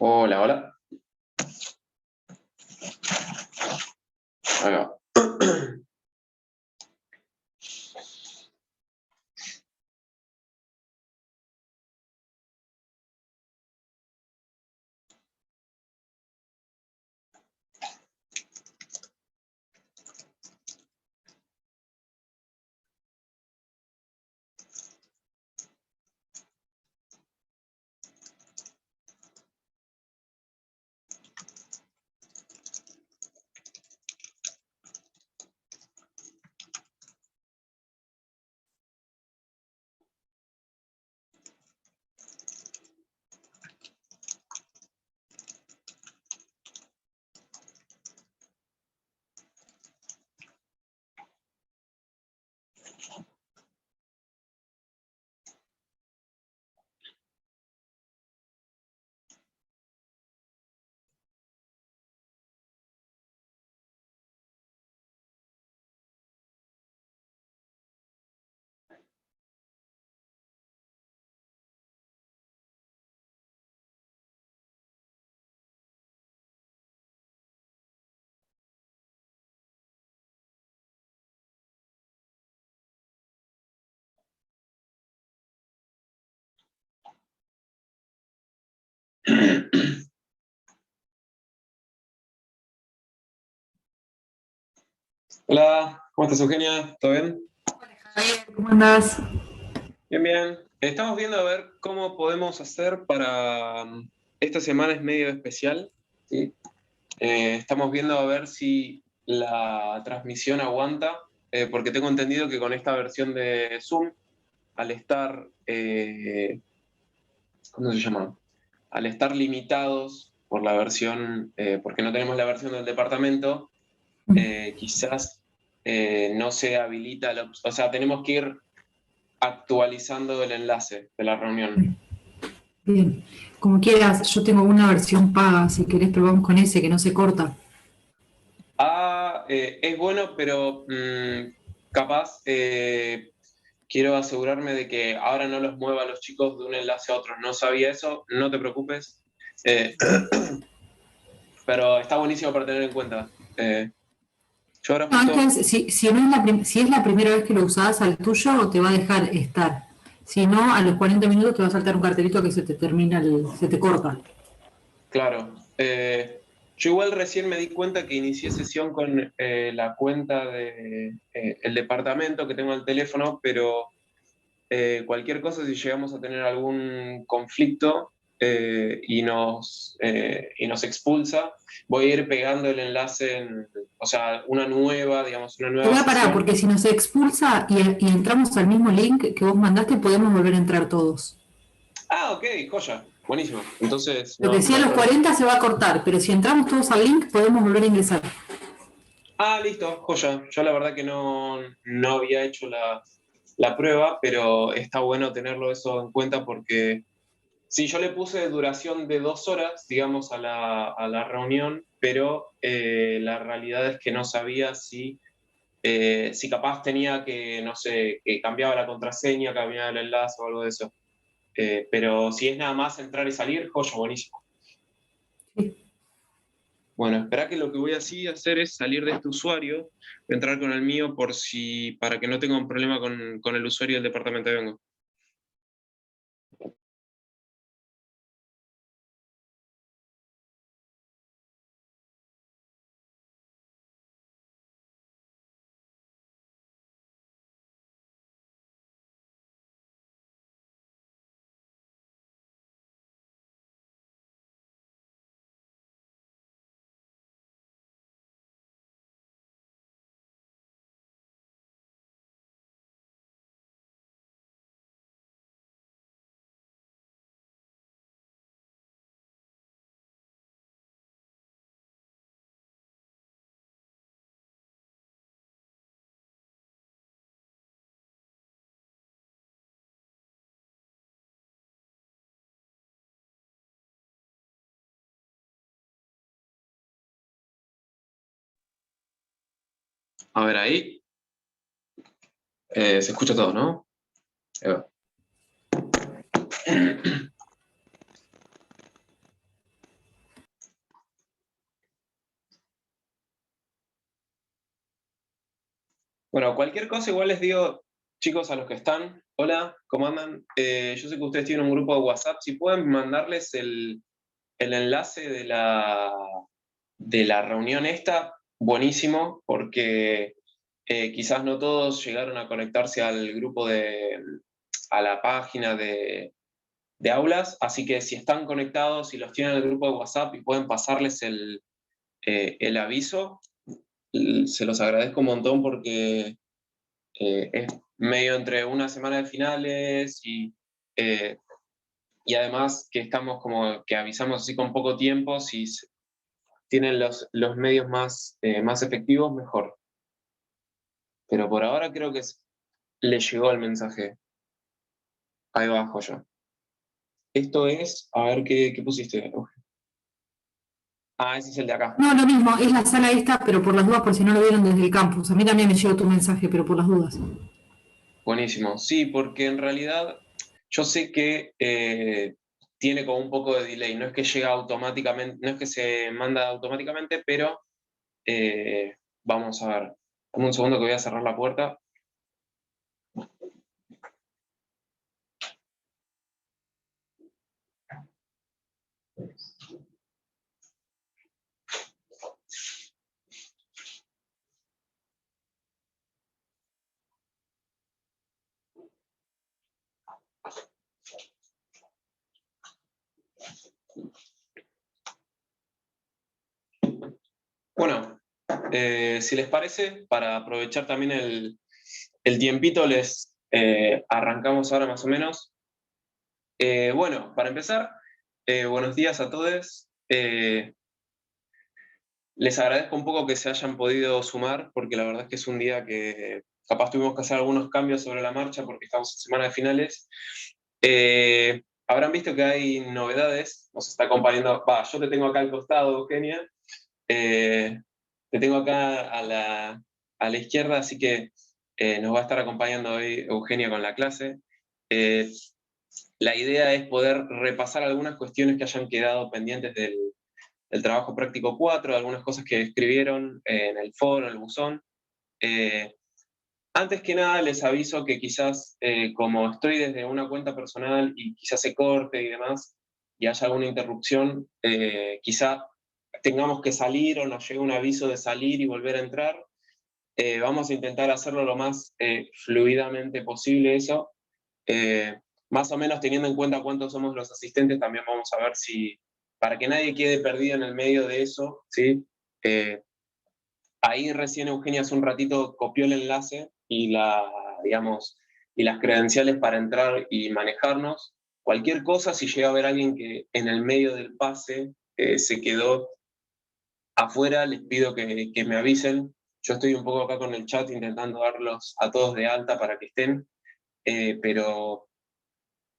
Hola, hola. Ahí va. Hola, ¿cómo estás, Eugenia? ¿Todo bien? Javier, ¿cómo andás? Bien, bien. Estamos viendo a ver cómo podemos hacer para... Esta semana es medio especial, ¿sí? Estamos viendo a ver si la transmisión aguanta, porque tengo entendido que con esta versión de Zoom, al estar, ¿cómo se llama? Al estar limitados por la versión, porque no tenemos la versión del departamento, quizás no se habilita, o sea, tenemos que ir actualizando el enlace de la reunión. Bien, como quieras, yo tengo una versión paga, si querés probamos con ese, que no se corta. Es bueno, pero capaz quiero asegurarme de que ahora no los mueva a los chicos de un enlace a otro. No sabía eso, no te preocupes. Eh, pero está buenísimo para tener en cuenta. Yo ahora No, justo... si no es si es la primera vez que lo usás al tuyo, te va a dejar estar. Si no, a los 40 minutos te va a saltar un cartelito que se te termina, se te corta. Claro. Yo igual recién me di cuenta que inicié sesión con la cuenta de el departamento que tengo en el teléfono, pero cualquier cosa, si llegamos a tener algún conflicto y nos expulsa, voy a ir pegando el enlace o sea, una nueva, digamos, una nueva Voy a parar, sesión. porque si nos expulsa y entramos al mismo link que vos mandaste, podemos volver a entrar todos. Ah, ok, joya. Buenísimo. Entonces, Lo que no decía a hay los problema. 40 se va a cortar, pero si entramos todos al link, podemos volver a ingresar. Ah, listo, joya. Yo la verdad que no había hecho la prueba, pero está bueno tenerlo eso en cuenta porque sí, yo le puse duración de 2 horas, digamos, a la reunión, pero la realidad es que no sabía si capaz tenía que, no sé, que cambiaba la contraseña, cambiaba el enlace o algo de eso. Pero si es nada más entrar y salir, joya, buenísimo. Sí. Bueno, espera que lo que voy así a hacer es salir de este usuario, entrar con el mío para que no tenga un problema con el usuario del departamento de vengo. A ver ahí, se escucha todo, ¿no? Ahí va. Bueno, cualquier cosa igual les digo, chicos, a los que están, hola, ¿cómo andan? Yo sé que ustedes tienen un grupo de WhatsApp, si pueden mandarles el enlace de la reunión esta, buenísimo, porque quizás no todos llegaron a conectarse al grupo a la página de aulas, así que si están conectados, si los tienen en el grupo de WhatsApp y pueden pasarles el aviso, se los agradezco un montón porque es medio entre una semana de finales eh, y además que estamos como que avisamos así con poco tiempo, si tienen los medios más efectivos, mejor. Pero por ahora creo que le llegó el mensaje. Ahí abajo ya. Esto es, a ver qué pusiste. Ah, ese es el de acá. No, lo mismo, es la sala esta, pero por las dudas, por si no lo vieron desde el campus. A mí también me llegó tu mensaje, pero por las dudas. Buenísimo. Sí, porque en realidad yo sé que tiene como un poco de delay. No es que llega automáticamente, no es que se manda automáticamente, pero vamos a ver. Dame un segundo que voy a cerrar la puerta. Bueno, si les parece, para aprovechar también el tiempito, les arrancamos ahora más o menos. Bueno, para empezar, buenos días a todos. Les agradezco un poco que se hayan podido sumar, porque la verdad es que es un día que capaz tuvimos que hacer algunos cambios sobre la marcha porque estamos en semana de finales. Habrán visto que hay novedades, nos está acompañando, yo te tengo acá al costado, Eugenia, eh, te tengo acá a la izquierda, así que nos va a estar acompañando hoy Eugenia con la clase. Eh, la idea es poder repasar algunas cuestiones que hayan quedado pendientes del trabajo práctico 4, algunas cosas que escribieron en el foro, en el buzón. Eh, Antes que nada les aviso que quizás como estoy desde una cuenta personal y quizás se corte y demás y haya alguna interrupción, quizás tengamos que salir o nos llegue un aviso de salir y volver a entrar. Vamos a intentar hacerlo lo más fluidamente posible eso. Eh, Más o menos teniendo en cuenta cuántos somos los asistentes, también vamos a ver si, para que nadie quede perdido en el medio de eso, ¿sí? Eh, Ahí recién Eugenia hace un ratito copió el enlace digamos, y las credenciales para entrar y manejarnos. Cualquier cosa, si llega a haber alguien que en el medio del pase se quedó afuera, les pido que me avisen. Yo estoy un poco acá con el chat intentando darlos a todos de alta para que estén, eh, pero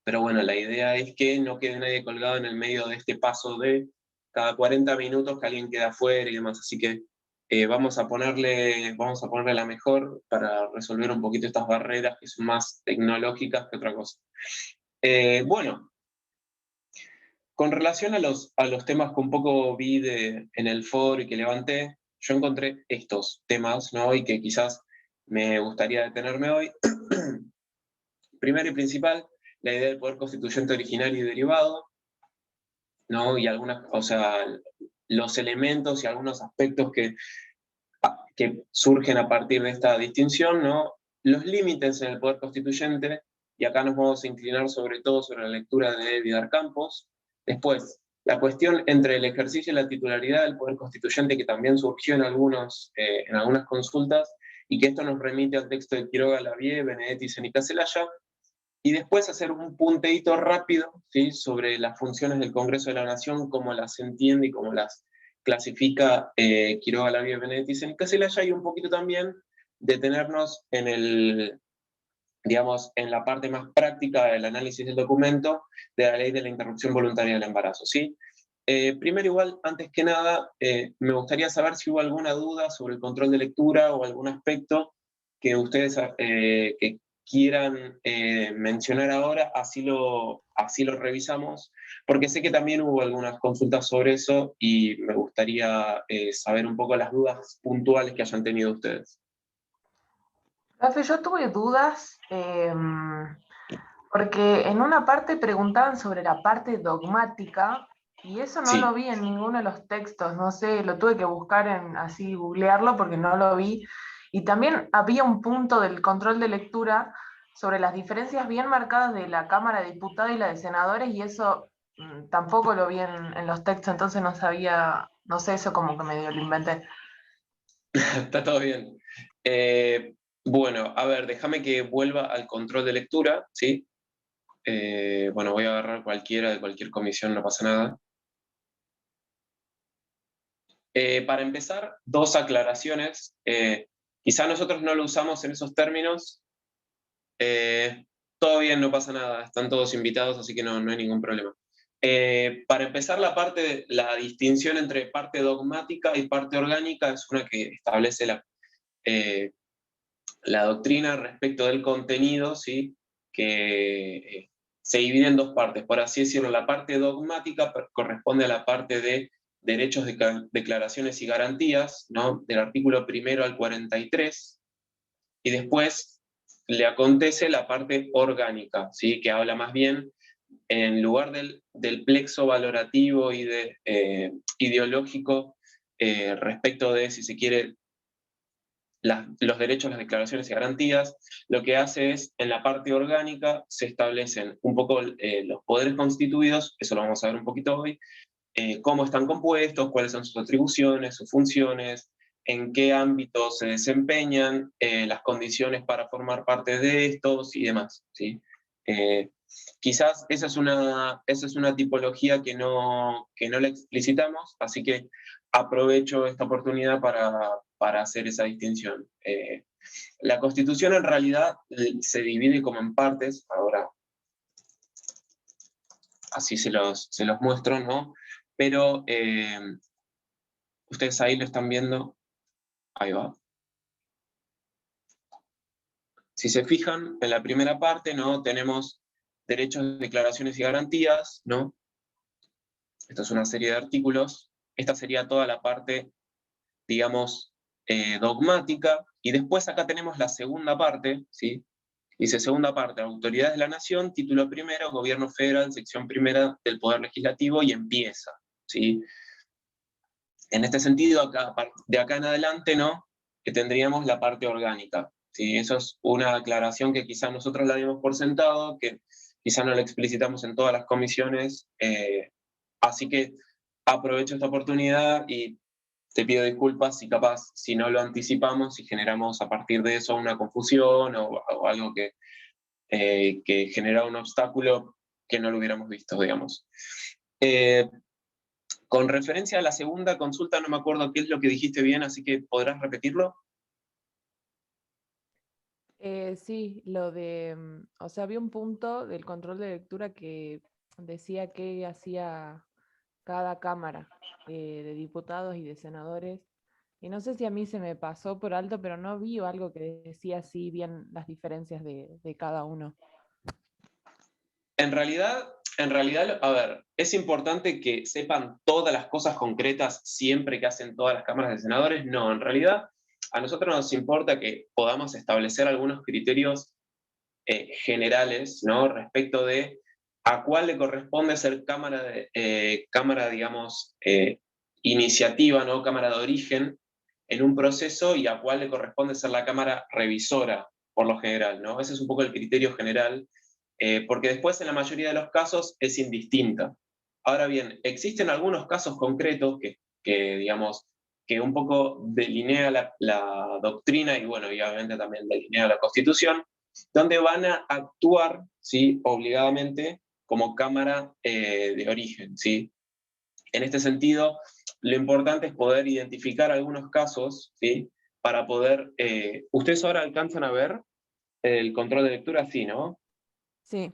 pero bueno, la idea es que no quede nadie colgado en el medio de este paso de cada 40 minutos que alguien queda afuera y demás. Así que vamos a ponerle la mejor para resolver un poquito estas barreras que son más tecnológicas que otra cosa. Bueno, con relación a los temas que un poco vi en el foro y que levanté, yo encontré estos temas, ¿no? Y que quizás me gustaría detenerme hoy. Primero y principal, la idea del poder constituyente originario y derivado, ¿no? Y algunas, o sea, los elementos y algunos aspectos que surgen a partir de esta distinción, ¿no? Los límites en el poder constituyente, y acá nos vamos a inclinar sobre todo sobre la lectura de Vidar Campos. Después, la cuestión entre el ejercicio y la titularidad del poder constituyente, que también surgió en algunas consultas, y que esto nos remite al texto de Quiroga, Lavie, Benedetti, Senica, Celaya, y después hacer un punteíto rápido, ¿sí? Sobre las funciones del Congreso de la Nación, cómo las entiende y cómo las clasifica Quiroga, Lavie, Benedetti, Senica, Celaya, y un poquito también detenernos digamos, en la parte más práctica del análisis del documento de la ley de la interrupción voluntaria del embarazo, ¿sí? Primero, igual, antes que nada, me gustaría saber si hubo alguna duda sobre el control de lectura o algún aspecto que ustedes que quieran mencionar ahora, así lo revisamos, porque sé que también hubo algunas consultas sobre eso y me gustaría saber un poco las dudas puntuales que hayan tenido ustedes. Profe, yo tuve dudas porque en una parte preguntaban sobre la parte dogmática y eso no lo Sí, vi en ninguno de los textos, no sé, lo tuve que buscar en así googlearlo porque no lo vi. Y también había un punto del control de lectura sobre las diferencias bien marcadas de la Cámara de Diputados y la de Senadores y eso tampoco lo vi en los textos, entonces no sabía, no sé, eso como que medio lo inventé. está todo bien. Bueno, a ver, déjame que vuelva al control de lectura, ¿sí? Bueno, voy a agarrar cualquiera de cualquier comisión, no pasa nada. Para empezar, dos aclaraciones. Quizá nosotros no lo usamos en esos términos. Todo bien, no pasa nada, están todos invitados, así que no hay ningún problema. Para empezar, la distinción entre parte dogmática y parte orgánica es una que establece eh, la doctrina respecto del contenido, ¿sí? Que se divide en dos partes. Por así decirlo, la parte dogmática corresponde a la parte de derechos, declaraciones y garantías, ¿no? Del artículo 1 al 43, y después le acontece la parte orgánica, ¿sí? Que habla más bien, en lugar del plexo valorativo y ideológico, respecto de, si se quiere, los derechos, las declaraciones y garantías, lo que hace es, en la parte orgánica, se establecen un poco los poderes constituidos, eso lo vamos a ver un poquito hoy, cómo están compuestos, cuáles son sus atribuciones, sus funciones, en qué ámbitos se desempeñan, las condiciones para formar parte de estos y demás, ¿sí? Eh, Quizás esa es una tipología que no la explicitamos, así que aprovecho esta oportunidad para hacer esa distinción. La Constitución en realidad se divide como en partes, ahora así se los muestro, ¿no? Pero ustedes ahí lo están viendo, ahí va. Si se fijan, en la primera parte, ¿no? Tenemos derechos, declaraciones y garantías, ¿no? Esto es una serie de artículos. Esta sería toda la parte, digamos, dogmática. Y después acá tenemos la segunda parte, ¿sí? Dice segunda parte, autoridades de la nación, título primero, gobierno federal, sección primera del Poder Legislativo, y empieza, ¿sí? En este sentido, acá, de acá en adelante, ¿no? Que tendríamos la parte orgánica, ¿sí? Eso es una aclaración que quizá nosotros la dimos por sentado, que quizá no la explicitamos en todas las comisiones, así que aprovecho esta oportunidad y te pido disculpas si capaz, si no lo anticipamos, si generamos a partir de eso una confusión o algo que genera un obstáculo que no lo hubiéramos visto, digamos. Eh, con referencia a la segunda consulta, no me acuerdo qué es lo que dijiste bien, así que podrás repetirlo. Sí, o sea, había un punto del control de lectura que decía qué hacía cada cámara de diputados y de senadores. Y no sé si a mí se me pasó por alto, pero no vi algo que decía así bien las diferencias de cada uno. En realidad, a ver, es importante que sepan todas las cosas concretas siempre que hacen todas las cámaras de senadores. No, en realidad a nosotros nos importa que podamos establecer algunos criterios generales, ¿no? Respecto de a cuál le corresponde ser cámara, digamos, iniciativa, ¿no? Cámara de origen en un proceso, y a cuál le corresponde ser la cámara revisora, por lo general, ¿no? Ese es un poco el criterio general, porque después en la mayoría de los casos es indistinta. Ahora bien, existen algunos casos concretos digamos, que un poco delinea la doctrina y, bueno, y obviamente también delinea la Constitución, donde van a actuar, ¿sí? Obligadamente como cámara de origen, ¿sí? En este sentido, lo importante es poder identificar algunos casos, ¿sí? Para poder... ¿Ustedes ahora alcanzan a ver el control de lectura? Sí, ¿no? Sí,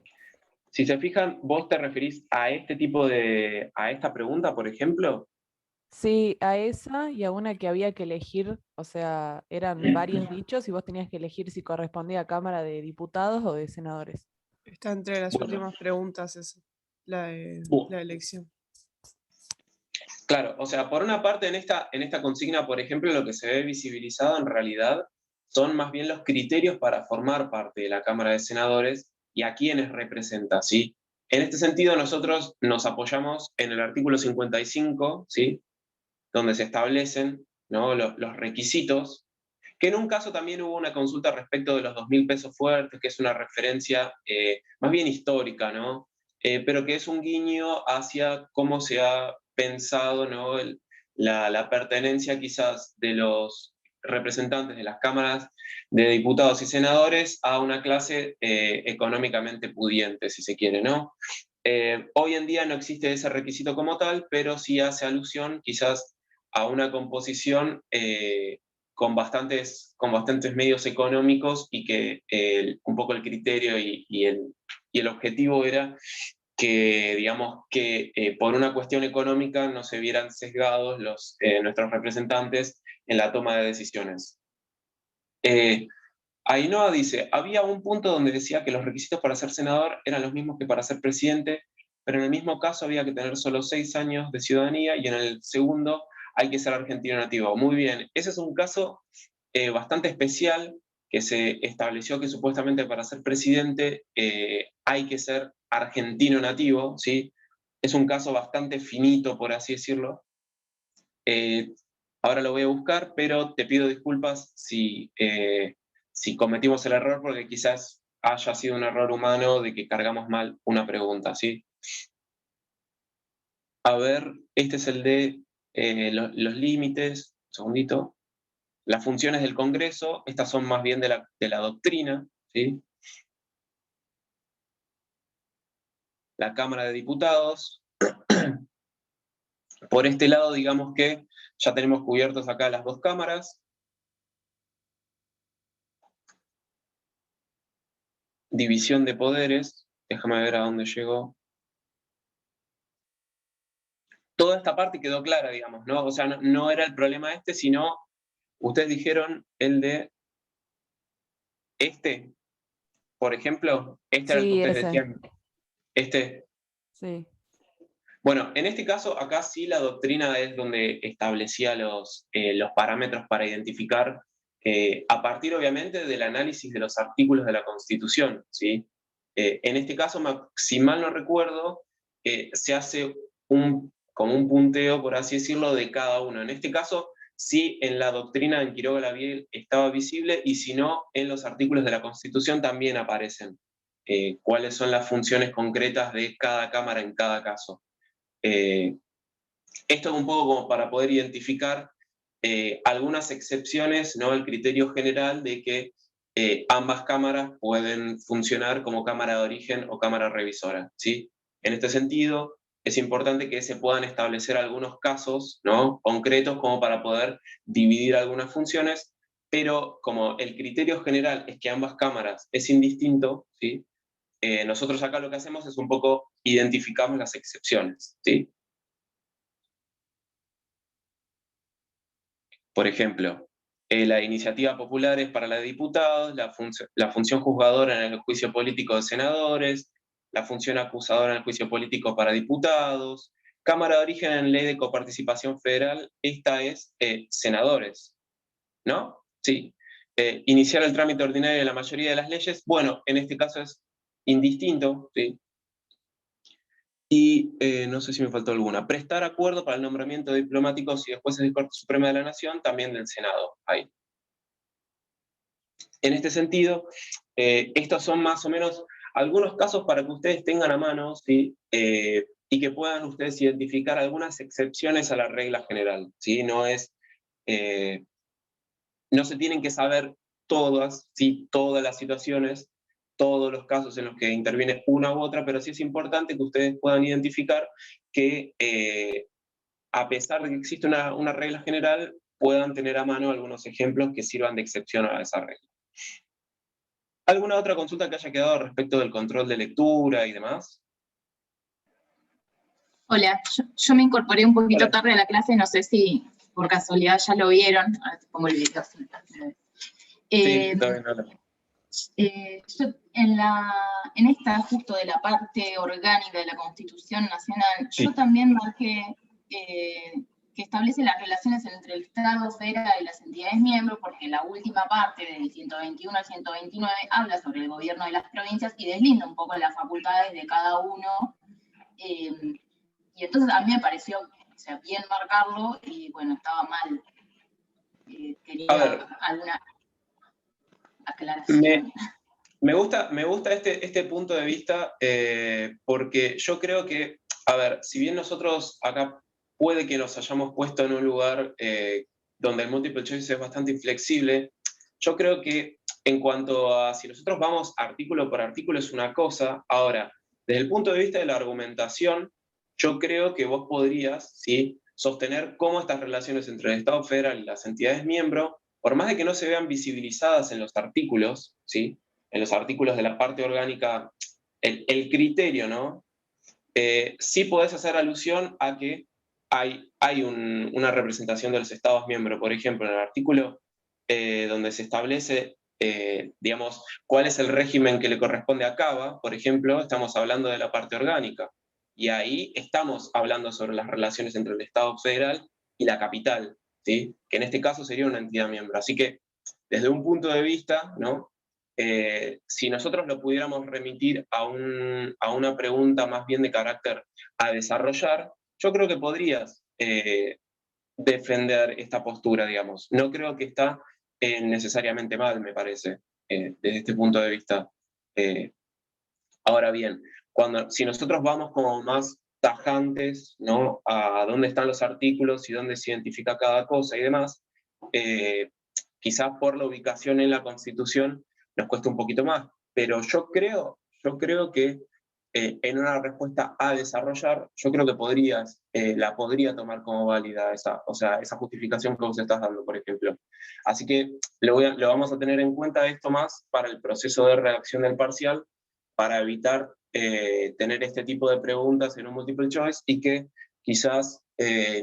Si se fijan, vos te referís a este a esta pregunta, por ejemplo. sí, a esa y a una que había que elegir, o sea, eran varios dichos y vos tenías que elegir si correspondía a Cámara de Diputados o de Senadores. Está entre las Bueno, últimas preguntas eso, bu- la elección. claro, o sea, por una parte en esta consigna, por ejemplo, lo que se ve visibilizado en realidad son más bien los criterios para formar parte de la Cámara de Senadores y a quienes representa, ¿sí? En este sentido, nosotros nos apoyamos en el artículo 55, ¿sí? Donde se establecen, ¿no?, los requisitos, que en un caso también hubo una consulta respecto de los 2.000 pesos fuertes, que es una referencia más bien histórica, ¿no? Pero que es un guiño hacia cómo se ha pensado, ¿no?, la pertenencia quizás de los representantes de las cámaras de diputados y senadores a una clase económicamente pudiente, si se quiere, ¿no? Hoy en día no existe ese requisito como tal, pero sí hace alusión quizás a una composición con bastantes medios económicos y que un poco el criterio y el objetivo era que, digamos, que por una cuestión económica no se vieran sesgados nuestros representantes en la toma de decisiones. Ainhoa dice, había un punto donde decía que los requisitos para ser senador eran los mismos que para ser presidente, pero en el mismo caso había que tener solo 6 años de ciudadanía y en el segundo hay que ser argentino nativo. Muy bien, ese es un caso bastante especial que se estableció que supuestamente para ser presidente hay que ser argentino nativo, ¿sí? Es un caso bastante finito, por así decirlo. Ahora lo voy a buscar, pero te pido disculpas si cometimos el error, porque quizás haya sido un error humano de que cargamos mal una pregunta, ¿sí? A ver, este es el de los límites, un segundito. Las funciones del Congreso, estas son más bien de la doctrina, ¿sí? La Cámara de Diputados. Por este lado, digamos que ya tenemos cubiertos acá las dos cámaras. División de poderes, déjame ver a dónde llegó. Toda esta parte quedó clara, digamos, ¿no? O sea, no era el problema este, sino, ustedes dijeron el de este, por ejemplo, este era el que Sí, ustedes ese. decían, este. Sí. Bueno, en este caso, acá sí la doctrina es donde establecía los parámetros para identificar, a partir obviamente del análisis de los artículos de la Constitución, ¿sí? En este caso, si mal no recuerdo, se hace como un punteo, por así decirlo, de cada uno. En este caso, sí, en la doctrina en Quiroga Labiel estaba visible, y si no, en los artículos de la Constitución también aparecen cuáles son las funciones concretas de cada cámara en cada caso. Esto es un poco como para poder identificar algunas excepciones, ¿no?, al criterio general de que ambas cámaras pueden funcionar como cámara de origen o cámara revisora, ¿sí? En este sentido, es importante que se puedan establecer algunos casos, ¿no?, concretos como para poder dividir algunas funciones, pero como el criterio general es que ambas cámaras es indistinto, ¿sí? Nosotros acá lo que hacemos es un poco identificamos las excepciones, ¿sí? Por ejemplo, la iniciativa popular es para la de diputados, la función juzgadora en el juicio político de senadores, la función acusadora en el juicio político para diputados, Cámara de Origen en Ley de Coparticipación Federal, esta es senadores, ¿no? Sí. Iniciar el trámite ordinario de la mayoría de las leyes, bueno, en este caso es indistinto, ¿sí? Y no sé si me faltó alguna. Prestar acuerdo para el nombramiento de diplomáticos y de jueces de Corte Suprema de la Nación, también del Senado. Ahí. En este sentido, estos son más o menos algunos casos para que ustedes tengan a mano, ¿sí? Y que puedan ustedes identificar algunas excepciones a la regla general, ¿sí? No se tienen que saber todas, ¿sí?, todas las situaciones, todos los casos en los que interviene una u otra, pero sí es importante que ustedes puedan identificar que, a pesar de que existe una regla general, puedan tener a mano algunos ejemplos que sirvan de excepción a esa regla. ¿Alguna otra consulta que haya quedado respecto del control de lectura y demás? Hola, yo me incorporé un poquito Hola. tarde a la clase, no sé si por casualidad ya lo vieron. Ahora te pongo el video. Sí, está bien, hola. Yo en esta justo de la parte orgánica de la Constitución Nacional, Sí. yo también marqué que que establece las relaciones entre el Estado federal y las entidades miembros, porque la última parte del 121 al 129 habla sobre el gobierno de las provincias y deslinda un poco las facultades de cada uno. Y entonces a mí me pareció, o sea, bien marcarlo, y bueno, estaba mal. Quería alguna aclaración. Me gusta este punto de vista, porque yo creo que, a ver, si bien nosotros acá puede que nos hayamos puesto en un lugar donde el multiple choice es bastante inflexible, yo creo que en cuanto a si nosotros vamos artículo por artículo es una cosa. Ahora, desde el punto de vista de la argumentación, yo creo que vos podrías, ¿sí?, sostener cómo estas relaciones entre el Estado federal y las entidades miembros, por más de que no se vean visibilizadas en los artículos, ¿sí?, en los artículos de la parte orgánica, el criterio, ¿no? Sí podés hacer alusión a que hay una representación de los Estados miembros. Por ejemplo, en el artículo donde se establece, digamos, cuál es el régimen que le corresponde a CABA, por ejemplo, estamos hablando de la parte orgánica. Y ahí estamos hablando sobre las relaciones entre el Estado federal y la capital, ¿sí?, que en este caso sería una entidad miembro. Así que, desde un punto de vista, ¿no?, si nosotros lo pudiéramos remitir a una pregunta más bien de carácter a desarrollar, yo creo que podrías defender esta postura, digamos. No creo que está necesariamente mal, me parece, desde este punto de vista. Ahora bien, si nosotros vamos como más tajantes, ¿no?, a dónde están los artículos y dónde se identifica cada cosa y demás, quizás por la ubicación en la Constitución nos cuesta un poquito más, pero yo creo que en una respuesta a desarrollar, yo creo que la podría tomar como válida esa justificación que vos estás dando, por ejemplo. Así que lo vamos a tener en cuenta esto más para el proceso de redacción del parcial, para evitar tener este tipo de preguntas en un multiple choice y que quizás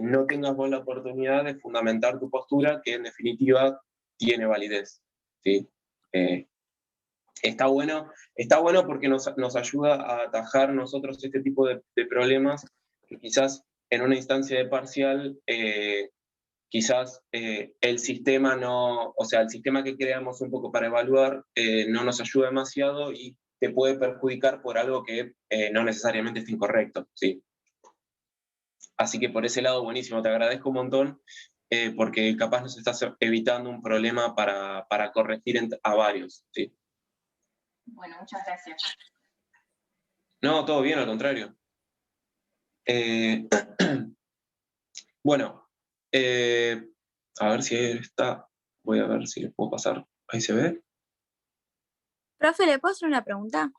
no tengas vos la oportunidad de fundamentar tu postura, que en definitiva tiene validez, ¿sí? Está bueno porque nos ayuda a atajar nosotros este tipo de problemas que quizás en una instancia de parcial, quizás el sistema el sistema que creamos un poco para evaluar no nos ayuda demasiado y te puede perjudicar por algo que no necesariamente es incorrecto, ¿sí? Así que por ese lado, buenísimo, te agradezco un montón, porque capaz nos estás evitando un problema para corregir a varios, ¿sí? Bueno, muchas gracias. No, todo bien, al contrario. Bueno, a ver si está. Voy a ver si le puedo pasar. Ahí se ve. Profe, ¿le puedo hacer una pregunta?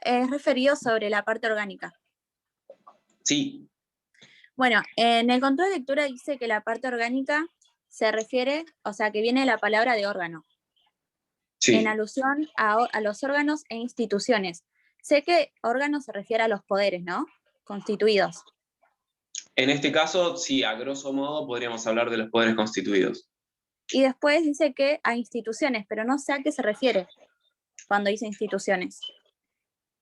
Es referido sobre la parte orgánica. Sí. Bueno, en el control de lectura dice que la parte orgánica se refiere, o sea, que viene la palabra de órgano. Sí. En alusión a los órganos e instituciones. Sé que órgano se refiere a los poderes, ¿no? Constituidos. En este caso, sí, a grosso modo podríamos hablar de los poderes constituidos. Y después dice que a instituciones, pero no sé a qué se refiere cuando dice instituciones.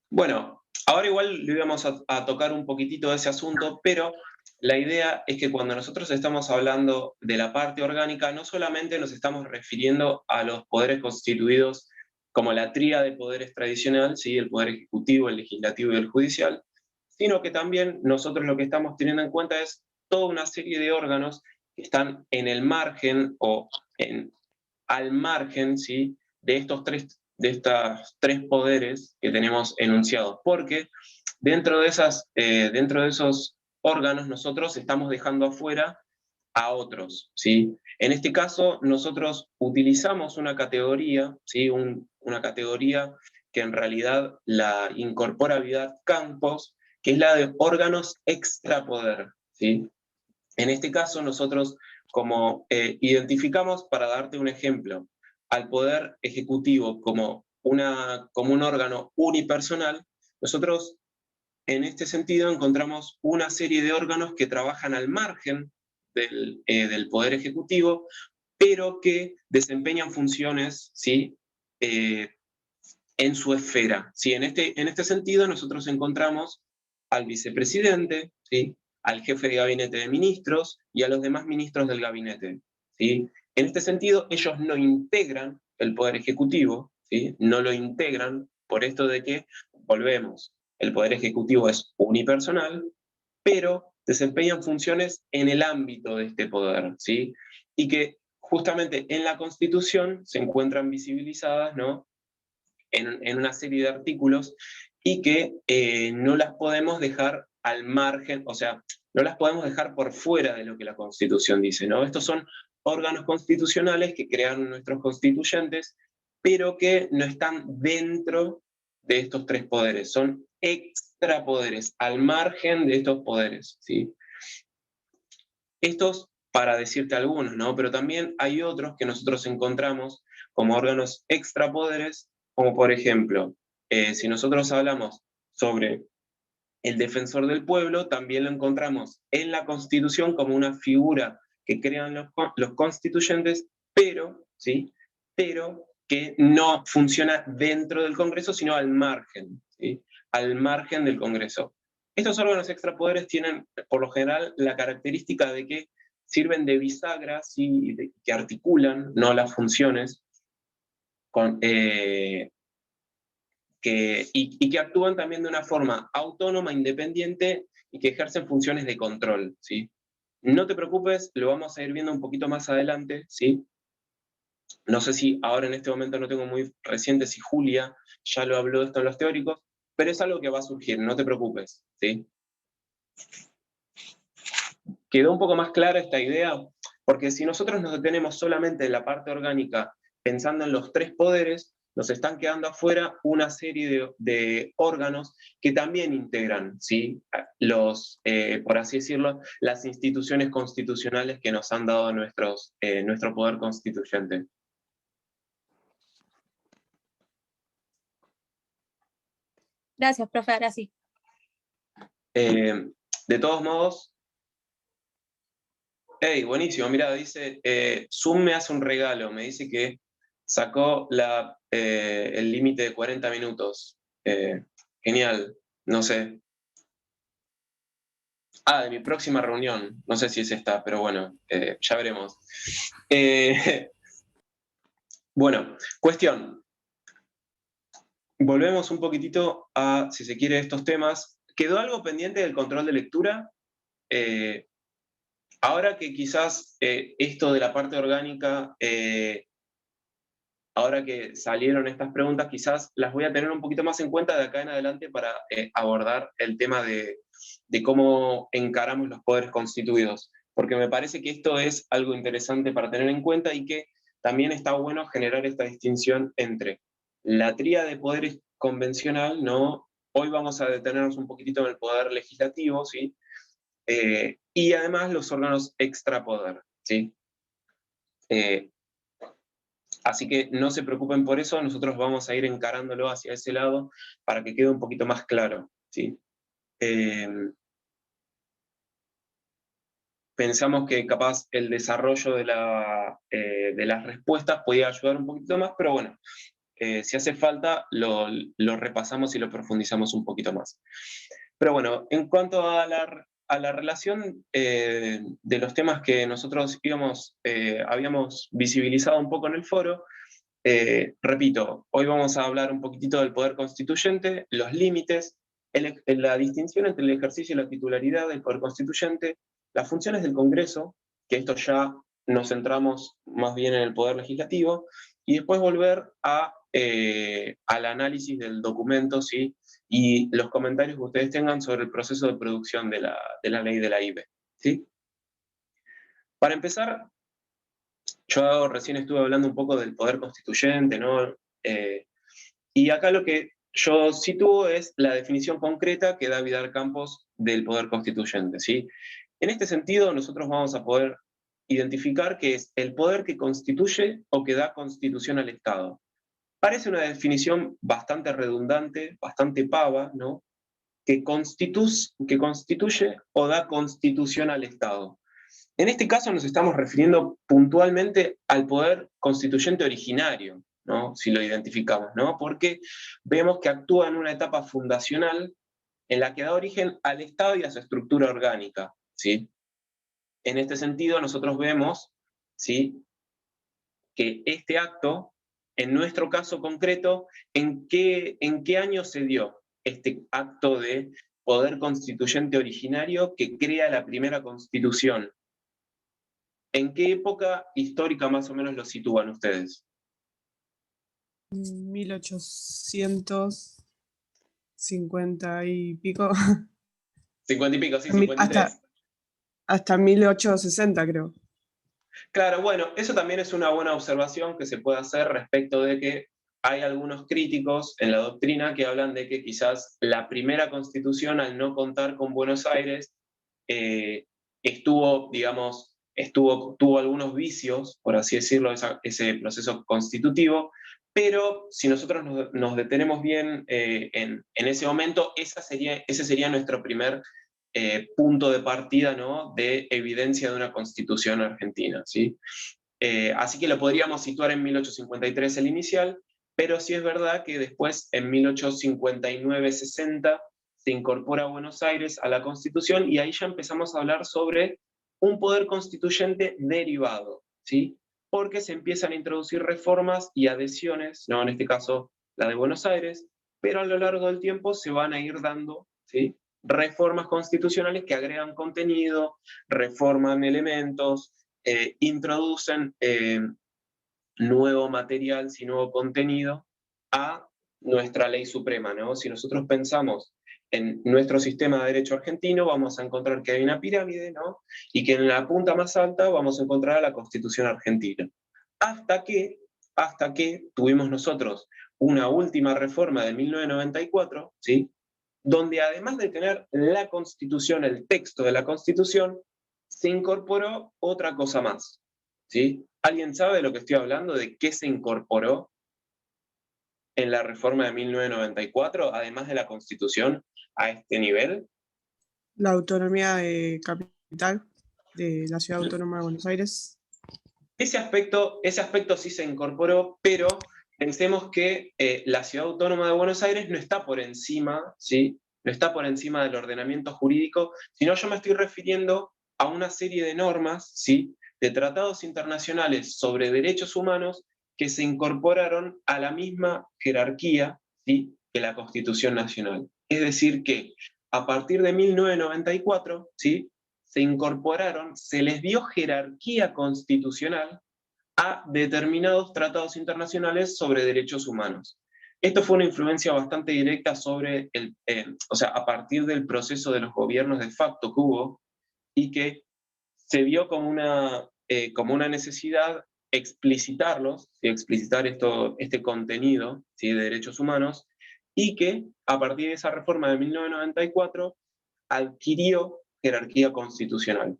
Bueno, ahora igual le íbamos a tocar un poquitito de ese asunto, pero la idea es que cuando nosotros estamos hablando de la parte orgánica, no solamente nos estamos refiriendo a los poderes constituidos como la tríada de poderes tradicional, ¿sí?, el poder ejecutivo, el legislativo y el judicial, sino que también nosotros lo que estamos teniendo en cuenta es toda una serie de órganos que están en el margen o al margen, ¿sí?, de estos tres poderes que tenemos enunciados, porque dentro de esos órganos nosotros estamos dejando afuera a otros, ¿sí? En este caso nosotros utilizamos una categoría, ¿sí?, una categoría que en realidad la incorpora Vidal Campos, que es la de órganos extrapoder, ¿sí? En este caso nosotros como identificamos, para darte un ejemplo, al Poder Ejecutivo como un órgano unipersonal, nosotros en este sentido encontramos una serie de órganos que trabajan al margen del Poder Ejecutivo, pero que desempeñan funciones, ¿sí?, en su esfera, ¿sí? En este sentido nosotros encontramos al vicepresidente, ¿sí?, al jefe de gabinete de ministros y a los demás ministros del gabinete, ¿sí? En este sentido, ellos no integran el Poder Ejecutivo, ¿sí? No lo integran por esto de que, volvemos, el Poder Ejecutivo es unipersonal, pero desempeñan funciones en el ámbito de este poder, ¿sí? Y que justamente en la Constitución se encuentran visibilizadas, ¿no?, en una serie de artículos, y que no las podemos dejar al margen, o sea, no las podemos dejar por fuera de lo que la Constitución dice, ¿no? Estos son órganos constitucionales que crearon nuestros constituyentes, pero que no están dentro de estos tres poderes, son extrapoderes, al margen de estos poderes, ¿sí? Estos, para decirte algunos, ¿no? Pero también hay otros que nosotros encontramos como órganos extrapoderes, como por ejemplo, si nosotros hablamos sobre el defensor del pueblo, también lo encontramos en la Constitución como una figura que crean los constituyentes, pero, ¿sí?, pero que no funciona dentro del Congreso, sino al margen, ¿sí?, al margen del Congreso. Estos órganos extrapoderes tienen, por lo general, la característica de que sirven de bisagra, ¿sí?, que articulan, ¿no?, las funciones con, y que actúan también de una forma autónoma, independiente, y que ejercen funciones de control, ¿sí? No te preocupes, lo vamos a ir viendo un poquito más adelante, ¿sí? No sé si ahora en este momento no tengo muy reciente si Julia ya lo habló de esto en los teóricos, pero es algo que va a surgir, no te preocupes, ¿sí? ¿Quedó un poco más clara esta idea? Porque si nosotros nos detenemos solamente en la parte orgánica, pensando en los tres poderes, nos están quedando afuera una serie de órganos que también integran, ¿sí?, los, por así decirlo, las instituciones constitucionales que nos han dado nuestro poder constituyente. Gracias, profe, ahora sí. De todos modos, hey, buenísimo, mira, dice, Zoom me hace un regalo, me dice que sacó el límite de 40 minutos. Genial, no sé. De mi próxima reunión, no sé si es esta, pero bueno, ya veremos. Bueno, cuestión. Volvemos un poquitito a, si se quiere, estos temas. ¿Quedó algo pendiente del control de lectura? Ahora que quizás esto de la parte orgánica, ahora que salieron estas preguntas, quizás las voy a tener un poquito más en cuenta de acá en adelante para abordar el tema de cómo encaramos los poderes constituidos, porque me parece que esto es algo interesante para tener en cuenta y que también está bueno generar esta distinción entre la tríada de poderes convencional, ¿no? Hoy vamos a detenernos un poquitito en el poder legislativo, ¿sí? Y además los órganos extrapoder, ¿sí? Así que no se preocupen por eso, nosotros vamos a ir encarándolo hacia ese lado para que quede un poquito más claro, ¿sí? Pensamos que capaz el desarrollo de las respuestas podía ayudar un poquito más, pero bueno, si hace falta lo repasamos y lo profundizamos un poquito más. Pero bueno, en cuanto a la relación de los temas que nosotros habíamos visibilizado un poco en el foro, repito, hoy vamos a hablar un poquitito del poder constituyente, los límites, la distinción entre el ejercicio y la titularidad del poder constituyente, las funciones del Congreso, que esto ya nos centramos más bien en el poder legislativo, y después volver al análisis del documento, ¿sí?, y los comentarios que ustedes tengan sobre el proceso de producción de la ley de la IVE, ¿sí? Para empezar, yo recién estuve hablando un poco del poder constituyente, ¿no? Y acá lo que yo sitúo es la definición concreta que da Vidal Campos del poder constituyente, ¿sí? En este sentido, nosotros vamos a poder identificar que es el poder que constituye o que da constitución al Estado. Parece una definición bastante redundante, bastante pava, ¿no? Que constituye o da constitución al Estado. En este caso nos estamos refiriendo puntualmente al poder constituyente originario, ¿no?, si lo identificamos, ¿no?, porque vemos que actúa en una etapa fundacional en la que da origen al Estado y a su estructura orgánica, ¿sí? En este sentido, nosotros vemos, ¿sí?, que este acto, en nuestro caso concreto, ¿en qué año se dio este acto de poder constituyente originario que crea la primera constitución? ¿En qué época histórica más o menos lo sitúan ustedes? 1850 y pico. 50 y pico, sí, 53. Hasta 1860, creo. Claro, bueno, eso también es una buena observación que se puede hacer respecto de que hay algunos críticos en la doctrina que hablan de que quizás la primera constitución, al no contar con Buenos Aires, tuvo algunos vicios, por así decirlo, ese proceso constitutivo, pero si nosotros nos detenemos bien en ese momento, ese sería nuestro primer punto de partida, ¿no?, de evidencia de una constitución argentina, ¿sí? Así que lo podríamos situar en 1853 el inicial, pero sí es verdad que después, en 1859-60, se incorpora a Buenos Aires a la Constitución y ahí ya empezamos a hablar sobre un poder constituyente derivado, ¿sí? Porque se empiezan a introducir reformas y adhesiones, ¿no?, en este caso la de Buenos Aires, pero a lo largo del tiempo se van a ir dando, ¿sí?, reformas constitucionales que agregan contenido, reforman elementos, introducen nuevo material, y nuevo contenido a nuestra ley suprema, ¿no? Si nosotros pensamos en nuestro sistema de derecho argentino, vamos a encontrar que hay una pirámide, ¿no?, y que en la punta más alta vamos a encontrar a la Constitución argentina. Hasta que tuvimos nosotros una última reforma de 1994, ¿sí?, donde además de tener la Constitución, el texto de la Constitución, se incorporó otra cosa más, ¿sí? ¿Alguien sabe de lo que estoy hablando? ¿De qué se incorporó en la reforma de 1994, además de la Constitución, a este nivel? La autonomía de capital de la Ciudad Autónoma de Buenos Aires. Ese aspecto sí se incorporó, pero pensemos que la Ciudad Autónoma de Buenos Aires no está por encima, ¿sí?, no está por encima del ordenamiento jurídico, sino yo me estoy refiriendo a una serie de normas, ¿sí?, de tratados internacionales sobre derechos humanos que se incorporaron a la misma jerarquía, ¿sí?, que la Constitución Nacional. Es decir que a partir de 1994, ¿sí?, se les dio jerarquía constitucional a determinados tratados internacionales sobre derechos humanos. Esto fue una influencia bastante directa sobre a partir del proceso de los gobiernos de facto que hubo, y que se vio como una necesidad explicitarlos, ¿sí?, explicitar este contenido, ¿sí?, de derechos humanos, y que a partir de esa reforma de 1994 adquirió jerarquía constitucional.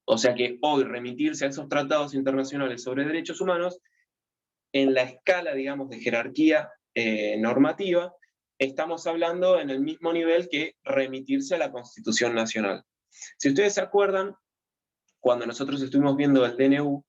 O sea que hoy remitirse a esos tratados internacionales sobre derechos humanos, en la escala, digamos, de jerarquía normativa, estamos hablando en el mismo nivel que remitirse a la Constitución Nacional. Si ustedes se acuerdan, cuando nosotros estuvimos viendo el DNU,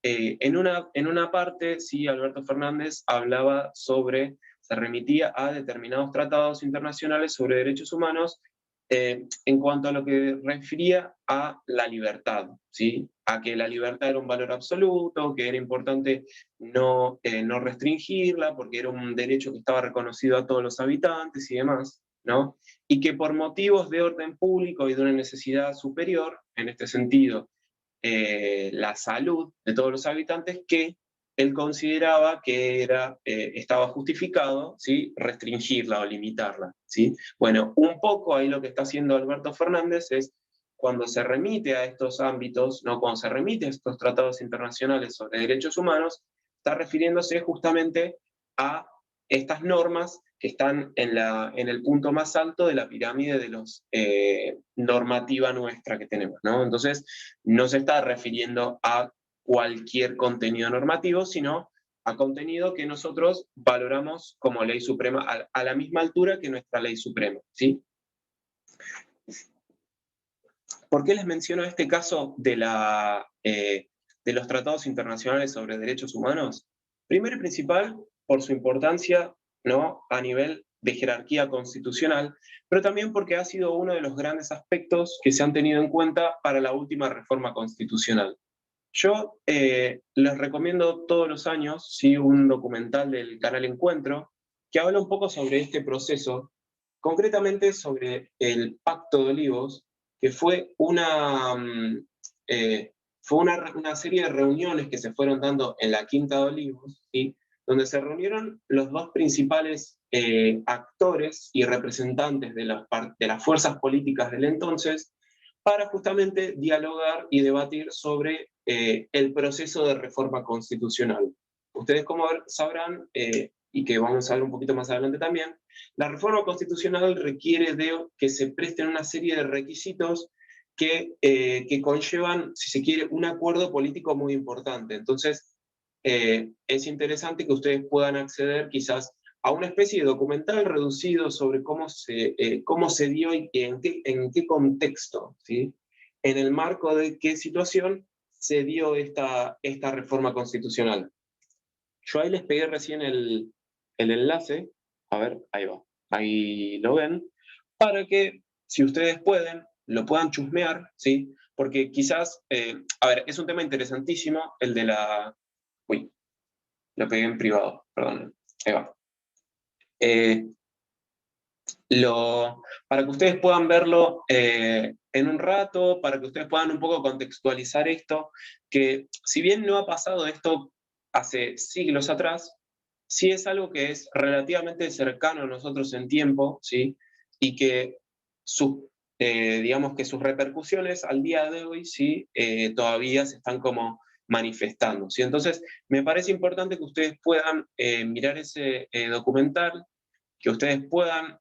en una parte, sí, Alberto Fernández hablaba se remitía a determinados tratados internacionales sobre derechos humanos en cuanto a lo que refería a la libertad, ¿sí?, a que la libertad era un valor absoluto, que era importante no restringirla, porque era un derecho que estaba reconocido a todos los habitantes y demás, ¿no? Y que por motivos de orden público y de una necesidad superior, en este sentido, la salud de todos los habitantes, que él consideraba que estaba justificado, ¿sí?, restringirla o limitarla, ¿sí? Bueno, un poco ahí lo que está haciendo Alberto Fernández es, cuando se remite a estos ámbitos, ¿no?, cuando se remite a estos tratados internacionales sobre derechos humanos, está refiriéndose justamente a estas normas que están en el punto más alto de la pirámide de los normativa nuestra que tenemos, ¿no? Entonces, no se está refiriendo a cualquier contenido normativo, sino a contenido que nosotros valoramos como ley suprema, a la misma altura que nuestra ley suprema, ¿sí? ¿Por qué les menciono este caso de los tratados internacionales sobre derechos humanos? Primero y principal, por su importancia, ¿no?, a nivel de jerarquía constitucional, pero también porque ha sido uno de los grandes aspectos que se han tenido en cuenta para la última reforma constitucional. Yo les recomiendo todos los años, ¿sí?, un documental del canal Encuentro que habla un poco sobre este proceso, concretamente sobre el Pacto de Olivos, que fue una serie de reuniones que se fueron dando en la Quinta de Olivos, ¿sí?, donde se reunieron los dos principales actores y representantes de las fuerzas políticas del entonces, para justamente dialogar y debatir sobre el proceso de reforma constitucional. Ustedes, como sabrán, y que vamos a ver un poquito más adelante también, la reforma constitucional requiere de que se presten una serie de requisitos que conllevan, si se quiere, un acuerdo político muy importante. Entonces, es interesante que ustedes puedan acceder quizás a una especie de documental reducido sobre cómo se dio y en qué contexto, ¿sí?, en el marco de qué situación se dio esta reforma constitucional. Yo ahí les pegué recién el enlace, a ver, ahí va, ahí lo ven, para que, si ustedes pueden, lo puedan chusmear, ¿sí? Porque quizás, a ver, es un tema interesantísimo, el de la... Uy, lo pegué en privado, perdón, ahí va. Para que ustedes puedan verlo en un rato, para que ustedes puedan un poco contextualizar esto, que si bien no ha pasado esto hace siglos atrás, sí es algo que es relativamente cercano a nosotros en tiempo, ¿sí?, y que digamos que sus repercusiones al día de hoy, ¿sí?, todavía se están como manifestando, ¿sí? Entonces, me parece importante que ustedes puedan mirar ese documental, que ustedes puedan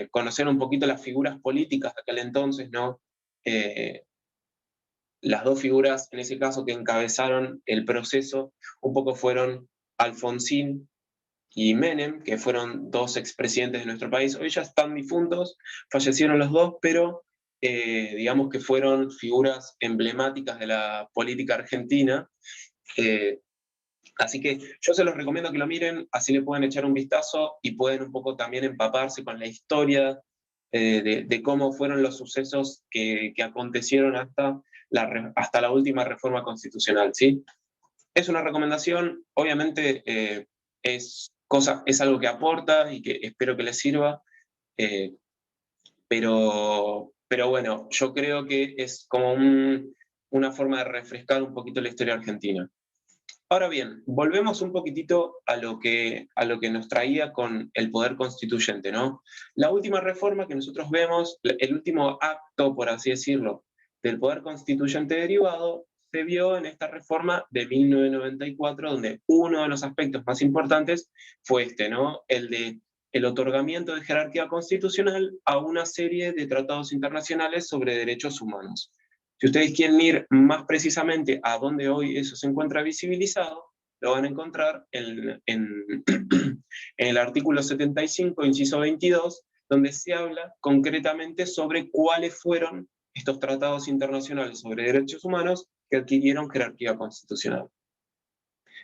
conocer un poquito las figuras políticas de aquel entonces, ¿no? Las dos figuras, en ese caso, que encabezaron el proceso, un poco fueron Alfonsín y Menem, que fueron dos expresidentes de nuestro país. Hoy ya están difuntos, fallecieron los dos, pero digamos que fueron figuras emblemáticas de la política argentina. Así que yo se los recomiendo que lo miren, así le pueden echar un vistazo y pueden un poco también empaparse con la historia de cómo fueron los sucesos que acontecieron hasta la última reforma constitucional, ¿sí? Es una recomendación, obviamente es algo que aporta y que espero que les sirva, pero bueno, yo creo que es como una forma de refrescar un poquito la historia argentina. Ahora bien, volvemos un poquitito a lo que nos traía con el poder constituyente, ¿no? La última reforma que nosotros vemos, el último acto, por así decirlo, del poder constituyente derivado, se vio en esta reforma de 1994, donde uno de los aspectos más importantes fue ¿no? El otorgamiento de jerarquía constitucional a una serie de tratados internacionales sobre derechos humanos. Si ustedes quieren ir más precisamente a donde hoy eso se encuentra visibilizado, lo van a encontrar en el artículo 75, inciso 22, donde se habla concretamente sobre cuáles fueron estos tratados internacionales sobre derechos humanos que adquirieron jerarquía constitucional.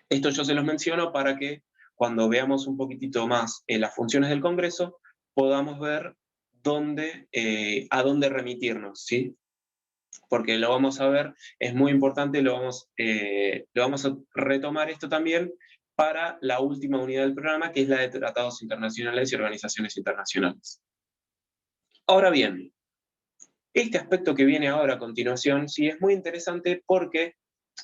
Esto yo se los menciono para que cuando veamos un poquitito más las funciones del Congreso, podamos ver a dónde remitirnos, ¿sí? Porque lo vamos a ver, es muy importante, lo vamos a retomar esto también para la última unidad del programa, que es la de tratados internacionales y organizaciones internacionales. Ahora bien, este aspecto que viene ahora a continuación, sí es muy interesante porque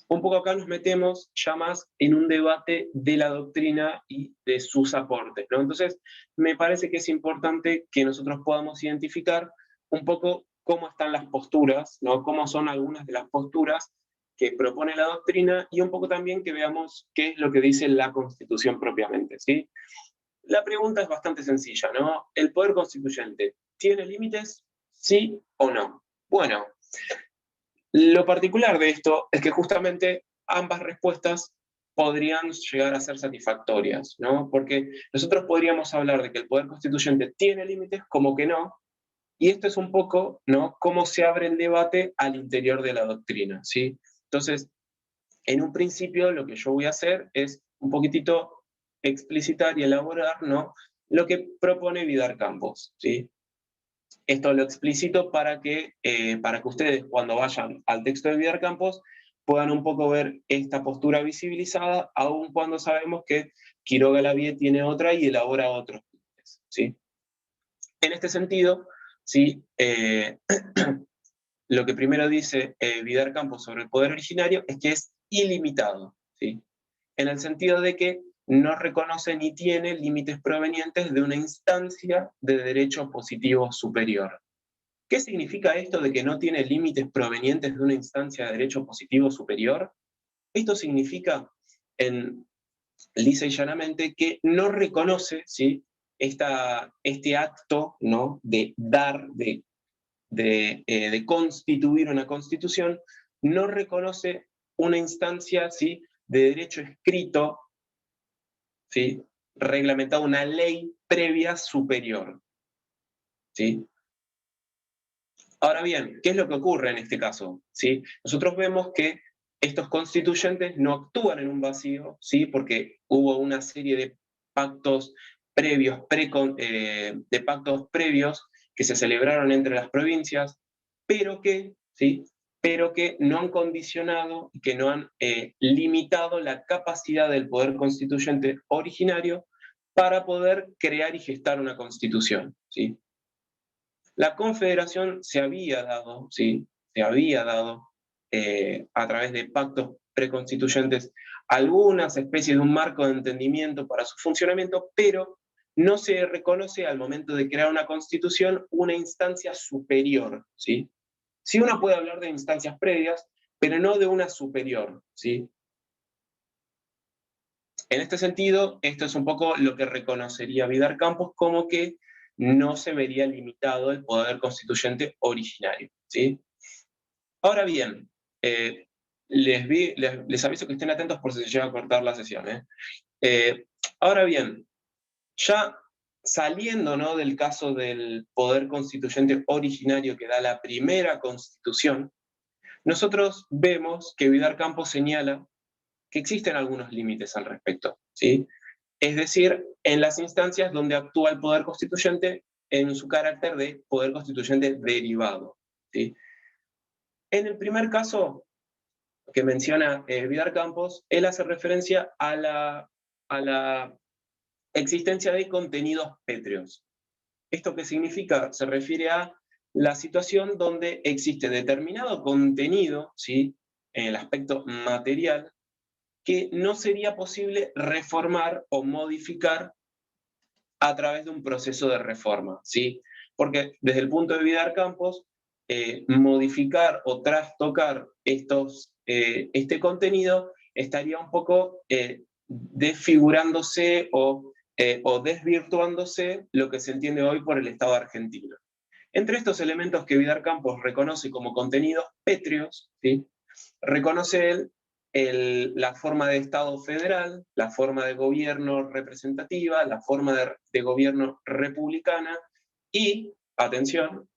un poco acá nos metemos ya más en un debate de la doctrina y de sus aportes, ¿no? Entonces, me parece que es importante que nosotros podamos identificar un poco cómo están las posturas, ¿no? Cómo son algunas de las posturas que propone la doctrina y un poco también que veamos qué es lo que dice la Constitución propiamente, ¿sí? La pregunta es bastante sencilla, ¿no? ¿El poder constituyente tiene límites? ¿Sí o no? Bueno, lo particular de esto es que justamente ambas respuestas podrían llegar a ser satisfactorias, ¿no? Porque nosotros podríamos hablar de que el poder constituyente tiene límites, como que no, y esto es un poco, ¿no?, cómo se abre el debate al interior de la doctrina, ¿sí? Entonces, en un principio lo que yo voy a hacer es un poquitito explicitar y elaborar, ¿no?, lo que propone Vidar Campos, ¿sí? Esto lo explicito para que ustedes, cuando vayan al texto de Vidar Campos, puedan un poco ver esta postura visibilizada, aun cuando sabemos que Quiroga Lavie tiene otra y elabora otros límites, ¿sí? En este sentido, ¿sí? Lo que primero dice Vidar Campos sobre el poder originario es que es ilimitado, ¿sí? En el sentido de que no reconoce ni tiene límites provenientes de una instancia de derecho positivo superior. ¿Qué significa esto de que no tiene límites provenientes de una instancia de derecho positivo superior? Esto significa, lisa y llanamente, que no reconoce, ¿sí? este acto, ¿no? de dar, de constituir una constitución, no reconoce una instancia, ¿sí? de derecho escrito, ¿sí? reglamentado, una ley previa superior, ¿sí? Ahora bien, ¿qué es lo que ocurre en este caso? ¿Sí? Nosotros vemos que estos constituyentes no actúan en un vacío, ¿sí? porque hubo una serie de pactos previos, que se celebraron entre las provincias, pero que, ¿sí? pero que no han condicionado, que no han limitado la capacidad del poder constituyente originario para poder crear y gestar una constitución, ¿sí? La Confederación se había dado, ¿sí? A través de pactos preconstituyentes algunas especies de un marco de entendimiento para su funcionamiento, pero no se reconoce al momento de crear una constitución una instancia superior, ¿sí? Sí, uno puede hablar de instancias previas, pero no de una superior, ¿sí? En este sentido, esto es un poco lo que reconocería Vidar Campos como que no se vería limitado el poder constituyente originario, ¿sí? Ahora bien, les aviso que estén atentos por si se llega a cortar la sesión. Ahora bien, ya saliendo, ¿no? del caso del poder constituyente originario que da la primera constitución, nosotros vemos que Vidar Campos señala que existen algunos límites al respecto, ¿sí? Es decir, en las instancias donde actúa el poder constituyente en su carácter de poder constituyente derivado, ¿sí? En el primer caso que menciona Vidar Campos, él hace referencia a la existencia de contenidos pétreos. ¿Esto qué significa? Se refiere a la situación donde existe determinado contenido, ¿sí? en el aspecto material, que no sería posible reformar o modificar a través de un proceso de reforma, ¿sí? Porque desde el punto de Vidar Campos, modificar o trastocar este contenido estaría un poco desfigurándose o desvirtuándose lo que se entiende hoy por el Estado argentino. Entre estos elementos que Vidar Campos reconoce como contenidos pétreos, ¿sí? reconoce él la forma de Estado federal, la forma de gobierno representativa, la forma de gobierno republicana y, atención,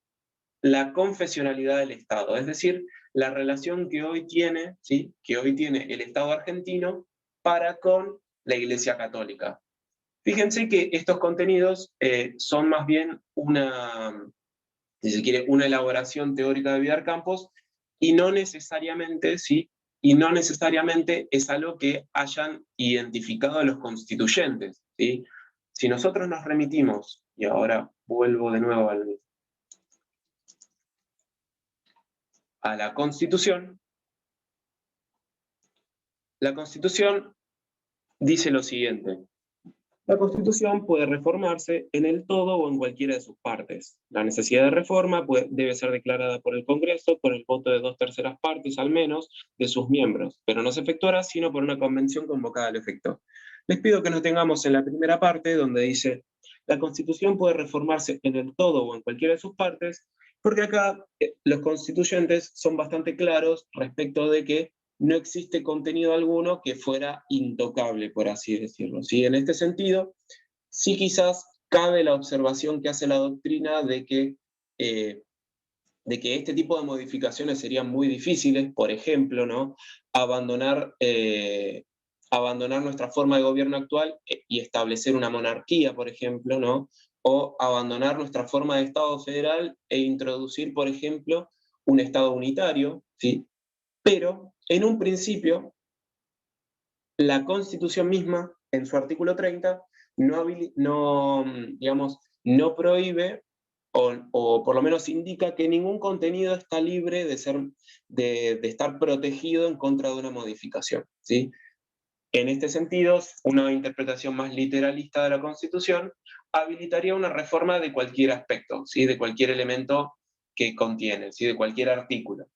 la confesionalidad del Estado, es decir, la relación que hoy tiene, ¿sí? que hoy tiene el Estado argentino para con la Iglesia Católica. Fíjense que estos contenidos son más bien si se quiere, una elaboración teórica de Vidar Campos y no necesariamente, ¿sí? y no necesariamente es algo que hayan identificado los constituyentes, ¿sí? Si nosotros nos remitimos, y ahora vuelvo de nuevo a la Constitución, la Constitución dice lo siguiente: la Constitución puede reformarse en el todo o en cualquiera de sus partes. La necesidad de reforma debe ser declarada por el Congreso por el voto de 2/3 partes al menos de sus miembros, pero no se efectuará sino por una convención convocada al efecto. Les pido que nos tengamos en la primera parte donde dice la Constitución puede reformarse en el todo o en cualquiera de sus partes, porque acá los constituyentes son bastante claros respecto de que no existe contenido alguno que fuera intocable, por así decirlo. ¿Sí? En este sentido, sí quizás cabe la observación que hace la doctrina de que este tipo de modificaciones serían muy difíciles, por ejemplo, ¿no? abandonar abandonar nuestra forma de gobierno actual y establecer una monarquía, por ejemplo, ¿no? O abandonar nuestra forma de Estado federal e introducir, por ejemplo, un Estado unitario, ¿sí? Pero, en un principio, la Constitución misma, en su artículo 30, no prohíbe o por lo menos indica que ningún contenido está libre de estar protegido en contra de una modificación, ¿sí? En este sentido, una interpretación más literalista de la Constitución habilitaría una reforma de cualquier aspecto, ¿sí? De cualquier elemento que contiene, ¿sí? De cualquier artículo.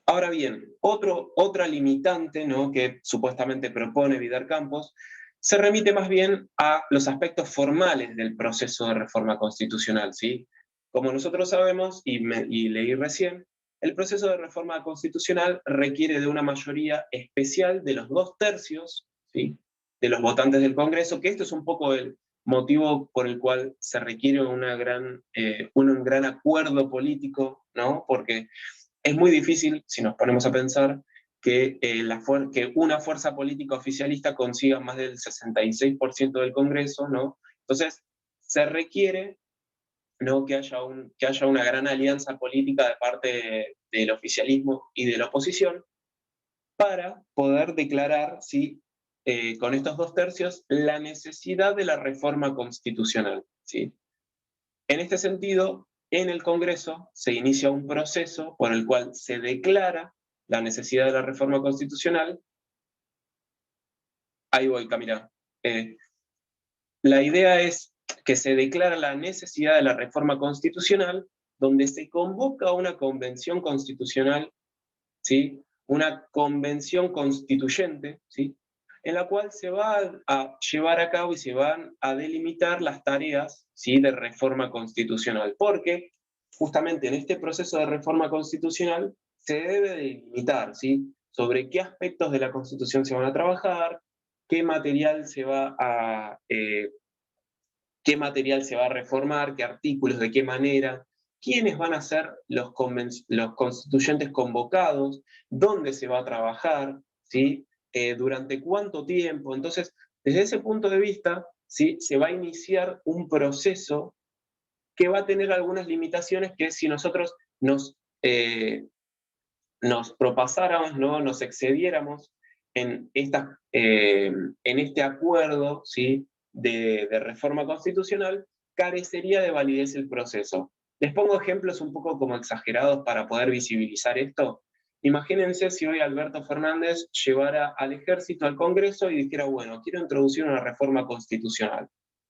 Ahora bien, otra limitante, ¿no?, que supuestamente propone Vidar Campos se remite más bien a los aspectos formales del proceso de reforma constitucional, ¿sí? Como nosotros sabemos, y leí recién, el proceso de reforma constitucional requiere de una mayoría especial de los 2/3, ¿sí?, de los votantes del Congreso, que esto es un poco el motivo por el cual se requiere un gran acuerdo político, ¿no? Porque es muy difícil, si nos ponemos a pensar, que una fuerza política oficialista consiga más del 66% del Congreso, ¿no? Entonces, se requiere, ¿no?, que haya una gran alianza política de parte del oficialismo y de la oposición para poder declarar, ¿sí?, con estos 2/3, la necesidad de la reforma constitucional, ¿sí? En este sentido, en el Congreso se inicia un proceso por el cual se declara la necesidad de la reforma constitucional. Ahí voy, Camila. La idea es que se declara la necesidad de la reforma constitucional, donde se convoca una convención constitucional, ¿sí?, una convención constituyente, ¿sí?, en la cual se va a llevar a cabo y se van a delimitar las tareas, ¿sí?, de reforma constitucional, porque justamente en este proceso de reforma constitucional se debe delimitar, ¿sí?, sobre qué aspectos de la Constitución se van a trabajar, qué material se va a reformar, qué artículos, de qué manera, quiénes van a ser los constituyentes convocados, dónde se va a trabajar, ¿sí?, durante cuánto tiempo. Entonces, desde ese punto de vista, ¿sí?, se va a iniciar un proceso que va a tener algunas limitaciones que si nosotros nos propasáramos, ¿no?, nos excediéramos en este acuerdo, ¿sí?, de reforma constitucional, carecería de validez el proceso. Les pongo ejemplos un poco como exagerados para poder visibilizar esto. Imagínense si hoy Alberto Fernández llevara al ejército al Congreso y dijera, bueno, quiero introducir una reforma constitucional.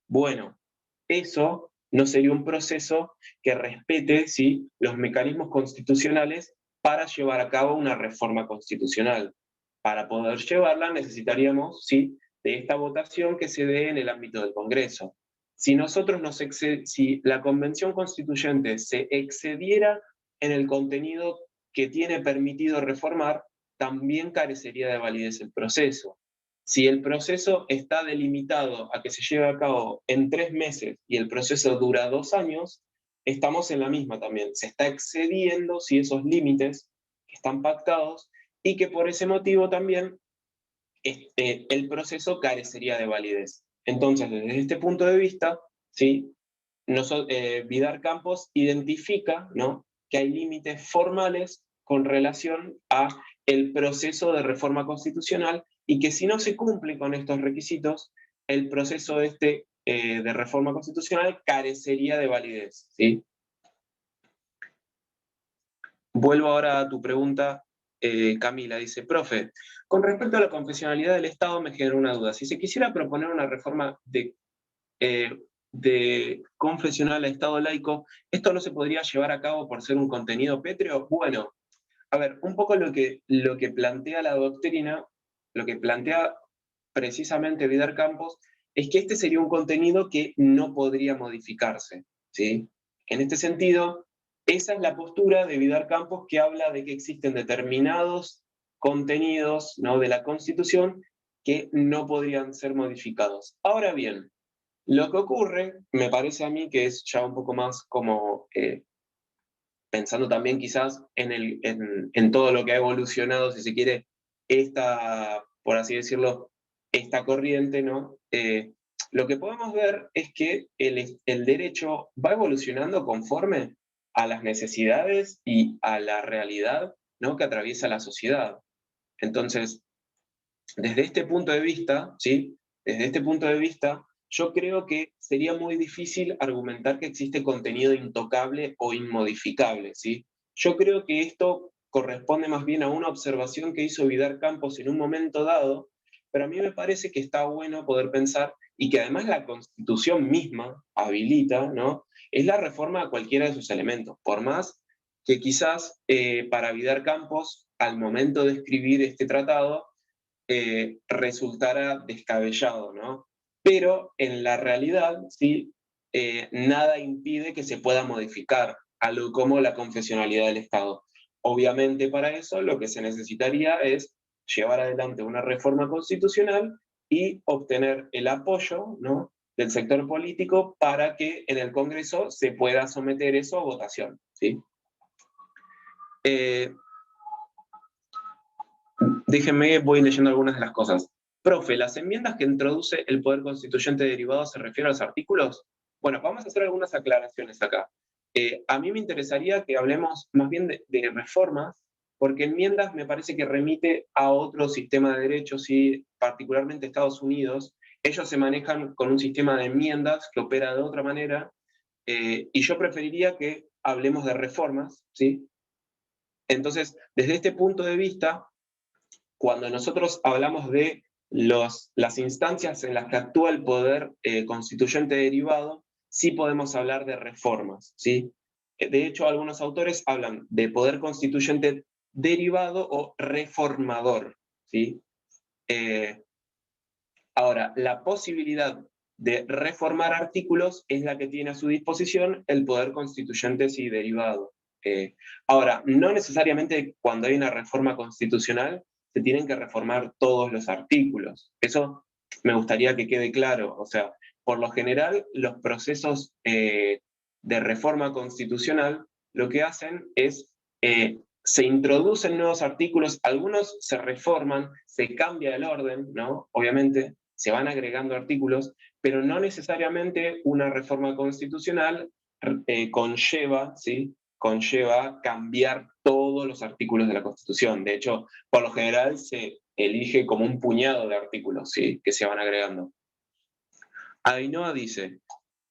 Bueno, eso no sería un proceso que respete, ¿sí?, los mecanismos constitucionales para llevar a cabo una reforma constitucional. Para poder llevarla necesitaríamos, ¿sí?, de esta votación que se dé en el ámbito del Congreso. Si la Convención Constituyente se excediera en el contenido que tiene permitido reformar, también carecería de validez el proceso. Si el proceso está delimitado a que se lleve a cabo en 3 meses y el proceso dura 2 años, estamos en la misma también. Se está excediendo, ¿sí?, esos límites que están pactados y que por ese motivo también el proceso carecería de validez. Entonces, desde este punto de vista, ¿sí?, Vidar Campos identifica, ¿no?, que hay límites formales con relación a el proceso de reforma constitucional y que si no se cumple con estos requisitos, el proceso de reforma constitucional carecería de validez, ¿sí? Vuelvo ahora a tu pregunta, Camila. Dice, profe, con respecto a la confesionalidad del Estado me genera una duda. Si se quisiera proponer una reforma de confesional a Estado laico, ¿esto no se podría llevar a cabo por ser un contenido pétreo? Bueno, a ver, un poco lo que plantea la doctrina, lo que plantea precisamente Vidar Campos, es que este sería un contenido que no podría modificarse, ¿sí? En este sentido, esa es la postura de Vidar Campos, que habla de que existen determinados contenidos, ¿no?, de la Constitución que no podrían ser modificados. Ahora bien, lo que ocurre, me parece a mí que es ya un poco más como pensando también quizás en todo lo que ha evolucionado, si se quiere, por así decirlo, esta corriente, ¿no? Lo que podemos ver es que el derecho va evolucionando conforme a las necesidades y a la realidad, ¿no?, que atraviesa la sociedad. Entonces, desde este punto de vista, ¿sí? Desde este punto de vista, yo creo que sería muy difícil argumentar que existe contenido intocable o inmodificable, ¿sí? Yo creo que esto corresponde más bien a una observación que hizo Vidar Campos en un momento dado, pero a mí me parece que está bueno poder pensar, y que además la Constitución misma habilita, ¿no?, es la reforma a cualquiera de sus elementos, por más que quizás para Vidar Campos, al momento de escribir este tratado, resultara descabellado, ¿no? Pero en la realidad, sí, nada impide que se pueda modificar, algo como la confesionalidad del Estado. Obviamente para eso lo que se necesitaría es llevar adelante una reforma constitucional y obtener el apoyo, ¿no?, del sector político para que en el Congreso se pueda someter eso a votación, ¿sí? Déjenme, voy leyendo algunas de las cosas. Profe, ¿las enmiendas que introduce el Poder Constituyente derivado se refieren a los artículos? Bueno, vamos a hacer algunas aclaraciones acá. A mí me interesaría que hablemos más bien de reformas, porque enmiendas me parece que remite a otro sistema de derechos, y particularmente Estados Unidos. Ellos se manejan con un sistema de enmiendas que opera de otra manera, y yo preferiría que hablemos de reformas, ¿sí? Entonces, desde este punto de vista, cuando nosotros hablamos de las instancias en las que actúa el poder constituyente derivado, sí podemos hablar de reformas, ¿sí? De hecho, algunos autores hablan de poder constituyente derivado o reformador, ¿sí? Ahora, la posibilidad de reformar artículos es la que tiene a su disposición el poder constituyente sí derivado. Ahora, no necesariamente cuando hay una reforma constitucional se tienen que reformar todos los artículos. Eso me gustaría que quede claro. O sea, por lo general, los procesos de reforma constitucional lo que hacen es, se introducen nuevos artículos, algunos se reforman, se cambia el orden, ¿no? Obviamente, se van agregando artículos, pero no necesariamente una reforma constitucional conlleva, ¿sí?, conlleva cambiar todos los artículos de la Constitución. De hecho, por lo general se elige como un puñado de artículos, ¿sí?, que se van agregando. Ainhoa dice,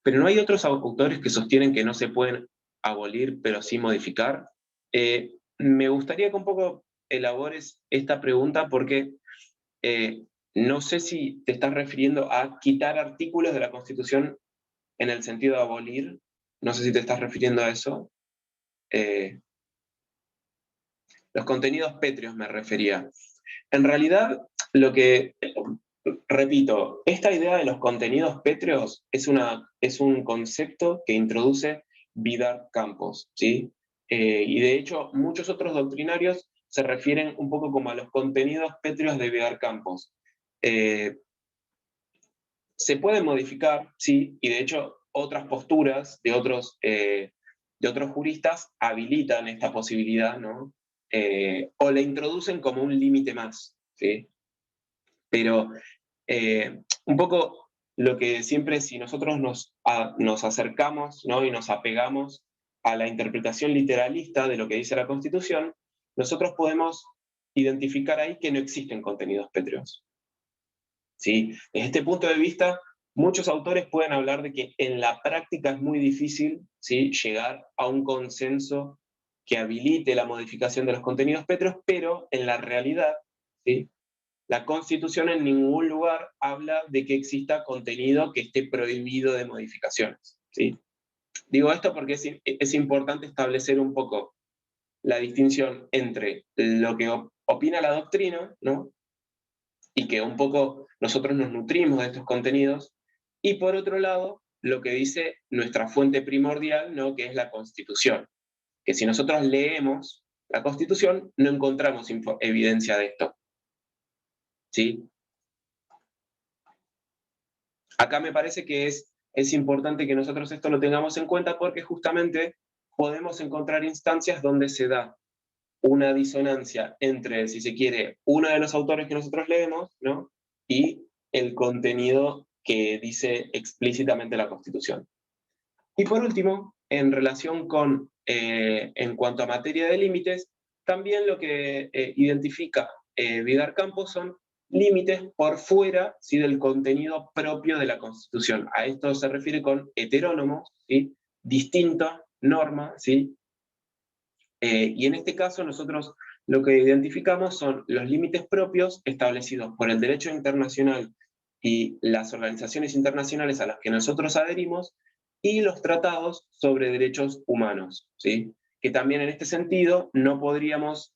pero ¿no hay otros autores que sostienen que no se pueden abolir, pero sí modificar? Me gustaría que un poco elabores esta pregunta porque no sé si te estás refiriendo a quitar artículos de la Constitución en el sentido de abolir. No sé si te estás refiriendo a eso. Los contenidos pétreos me refería. En realidad, repito, esta idea de los contenidos pétreos es un concepto que introduce Vidar Campos, ¿sí? Y de hecho, muchos otros doctrinarios se refieren un poco como a los contenidos pétreos de Vidar Campos. Se pueden modificar, sí, y de hecho otras posturas de otros juristas habilitan esta posibilidad, ¿no? O la introducen como un límite más, ¿sí? Pero un poco lo que siempre, si nosotros nos acercamos, ¿no?, y nos apegamos a la interpretación literalista de lo que dice la Constitución, nosotros podemos identificar ahí que no existen contenidos pétreos, ¿sí? Desde este punto de vista, muchos autores pueden hablar de que en la práctica es muy difícil, ¿sí?, llegar a un consenso que habilite la modificación de los contenidos pétreos, pero en la realidad, ¿sí?, la Constitución en ningún lugar habla de que exista contenido que esté prohibido de modificaciones, ¿sí? Digo esto porque es importante establecer un poco la distinción entre lo que opina la doctrina, ¿no?, y que un poco nosotros nos nutrimos de estos contenidos, y por otro lado, lo que dice nuestra fuente primordial, ¿no?, que es la Constitución. Que si nosotros leemos la Constitución, no encontramos evidencia de esto, ¿sí? Acá me parece que es importante que nosotros esto lo tengamos en cuenta porque justamente podemos encontrar instancias donde se da una disonancia entre, si se quiere, uno de los autores que nosotros leemos, ¿no? Y el contenido que dice explícitamente la Constitución. Y por último, en relación con, en cuanto a materia de límites, también lo que identifica Vidar Campos son límites por fuera, ¿sí?, del contenido propio de la Constitución. A esto se refiere con heterónomos, ¿sí?, distinta norma, ¿sí? Y en este caso nosotros lo que identificamos son los límites propios establecidos por el derecho internacional y las organizaciones internacionales a las que nosotros adherimos, y los tratados sobre derechos humanos, ¿sí? Que también en este sentido no podríamos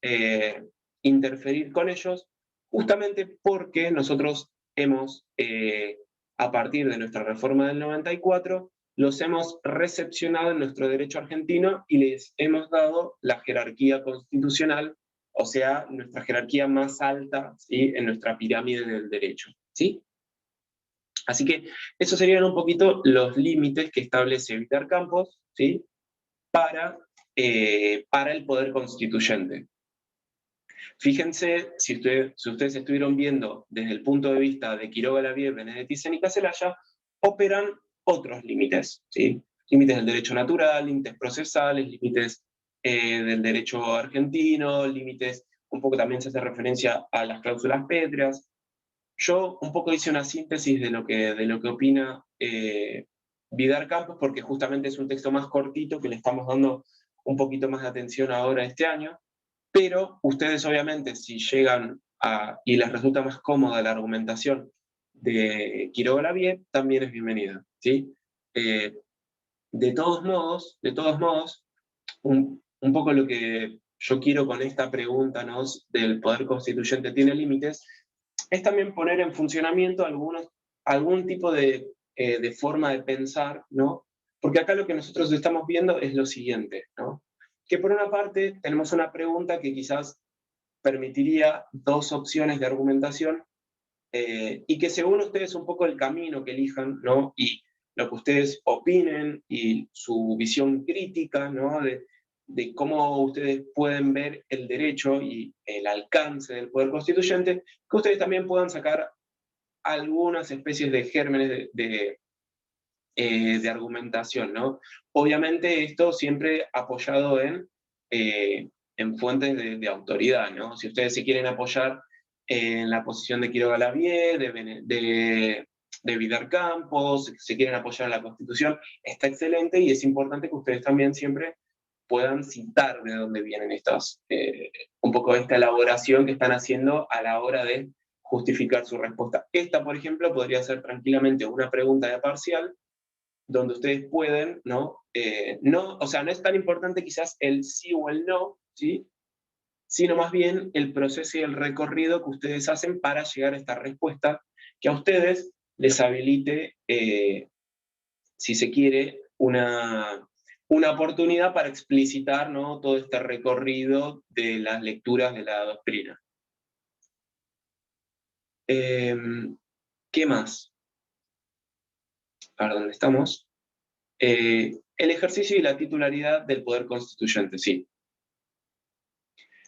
interferir con ellos, justamente porque nosotros hemos, a partir de nuestra reforma del 94, los hemos recepcionado en nuestro derecho argentino y les hemos dado la jerarquía constitucional, o sea, nuestra jerarquía más alta, ¿sí?, en nuestra pirámide del derecho, ¿sí? Así que esos serían un poquito los límites que establece Vidar Campos, ¿sí?, para el poder constituyente. Fíjense, si ustedes estuvieron viendo desde el punto de vista de Quiroga, Lavie, Benedetti, Sénica, Celaya, operan otros límites, ¿sí? Límites del derecho natural, límites procesales, límites del derecho argentino, límites, un poco también se hace referencia a las cláusulas pétreas. Yo un poco hice una síntesis de lo que opina Vidar Campos, porque justamente es un texto más cortito que le estamos dando un poquito más de atención ahora este año, pero ustedes obviamente si llegan y les resulta más cómoda la argumentación de Quiroga Lavie, también es bienvenida, ¿sí? De todos modos, un poco lo que yo quiero con esta pregunta, ¿no?, del poder constituyente tiene límites, es también poner en funcionamiento algún tipo de forma de pensar, ¿no? Porque acá lo que nosotros estamos viendo es lo siguiente, ¿no? Que por una parte tenemos una pregunta que quizás permitiría dos opciones de argumentación, y que según ustedes un poco el camino que elijan, ¿no?, y lo que ustedes opinen y su visión crítica, ¿no?, de cómo ustedes pueden ver el derecho y el alcance del poder constituyente, que ustedes también puedan sacar algunas especies de gérmenes de argumentación, ¿no? Obviamente esto siempre apoyado en fuentes de autoridad, ¿no? Si ustedes se quieren apoyar en la posición de Quiroga Lavie, de Vidar Campos, se quieren apoyar en la Constitución, está excelente, y es importante que ustedes también siempre puedan citar de dónde vienen un poco esta elaboración que están haciendo a la hora de justificar su respuesta. Esta, por ejemplo, podría ser tranquilamente una pregunta de parcial, donde ustedes pueden, ¿no? O sea, no es tan importante quizás el sí o el no, ¿sí?, sino más bien el proceso y el recorrido que ustedes hacen para llegar a esta respuesta que a ustedes les habilite, si se quiere, una oportunidad para explicitar, ¿no?, todo este recorrido de las lecturas de la doctrina. ¿Qué más? A ver, ¿dónde estamos? El ejercicio y la titularidad del poder constituyente, sí.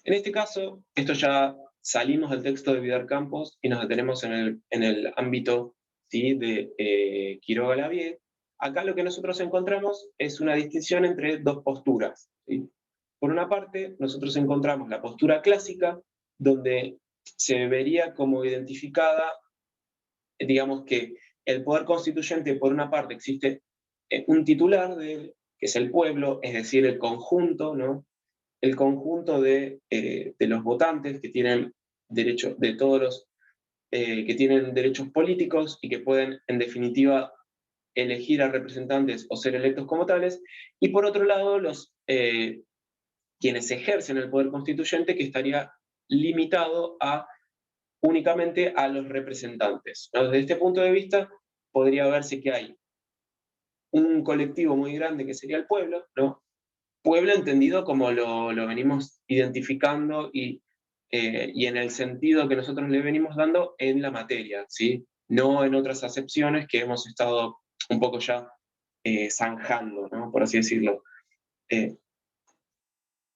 En este caso, esto ya salimos del texto de Vidar Campos y nos detenemos en el ámbito, ¿sí?, de Quiroga Lavie. Acá lo que nosotros encontramos es una distinción entre dos posturas, ¿sí? Por una parte, nosotros encontramos la postura clásica, donde se vería como identificada, digamos que el poder constituyente, por una parte, existe un titular que es el pueblo, es decir, el conjunto, ¿no?, el conjunto de los votantes que tienen derecho, de todos los que tienen derechos políticos y que pueden, en definitiva, elegir a representantes o ser electos como tales, y por otro lado, quienes ejercen el poder constituyente, que estaría limitado únicamente a los representantes, ¿no? Desde este punto de vista, podría verse que hay un colectivo muy grande que sería el pueblo, ¿no? Pueblo entendido como lo venimos identificando y en el sentido que nosotros le venimos dando en la materia, ¿sí? No en otras acepciones que hemos estado un poco ya zanjando, ¿no?, por así decirlo.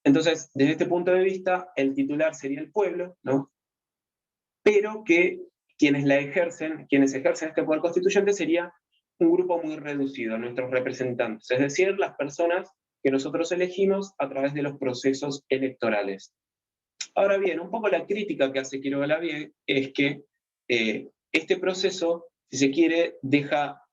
Entonces, desde este punto de vista, el titular sería el pueblo, ¿no? Pero que quienes ejercen este poder constituyente sería un grupo muy reducido, nuestros representantes, es decir, las personas que nosotros elegimos a través de los procesos electorales. Ahora bien, un poco la crítica que hace Quiroga Lavie es que este proceso, si se quiere, deja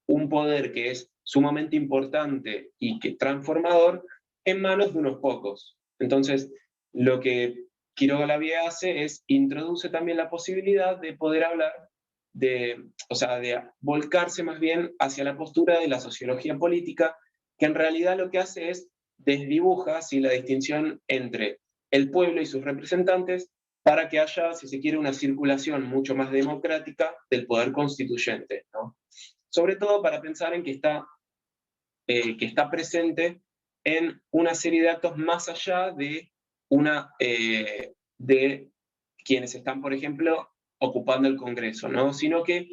un poder que es sumamente importante y que transformador en manos de unos pocos. Entonces, lo que Quiroga Lavie hace es introduce también la posibilidad de poder hablar de volcarse más bien hacia la postura de la sociología política, que en realidad lo que hace es desdibuja la distinción entre el pueblo y sus representantes para que haya, si se quiere, una circulación mucho más democrática del poder constituyente, ¿no? Sobre todo para pensar en que está presente en una serie de actos más allá de quienes están, por ejemplo, ocupando el Congreso, ¿no? Sino que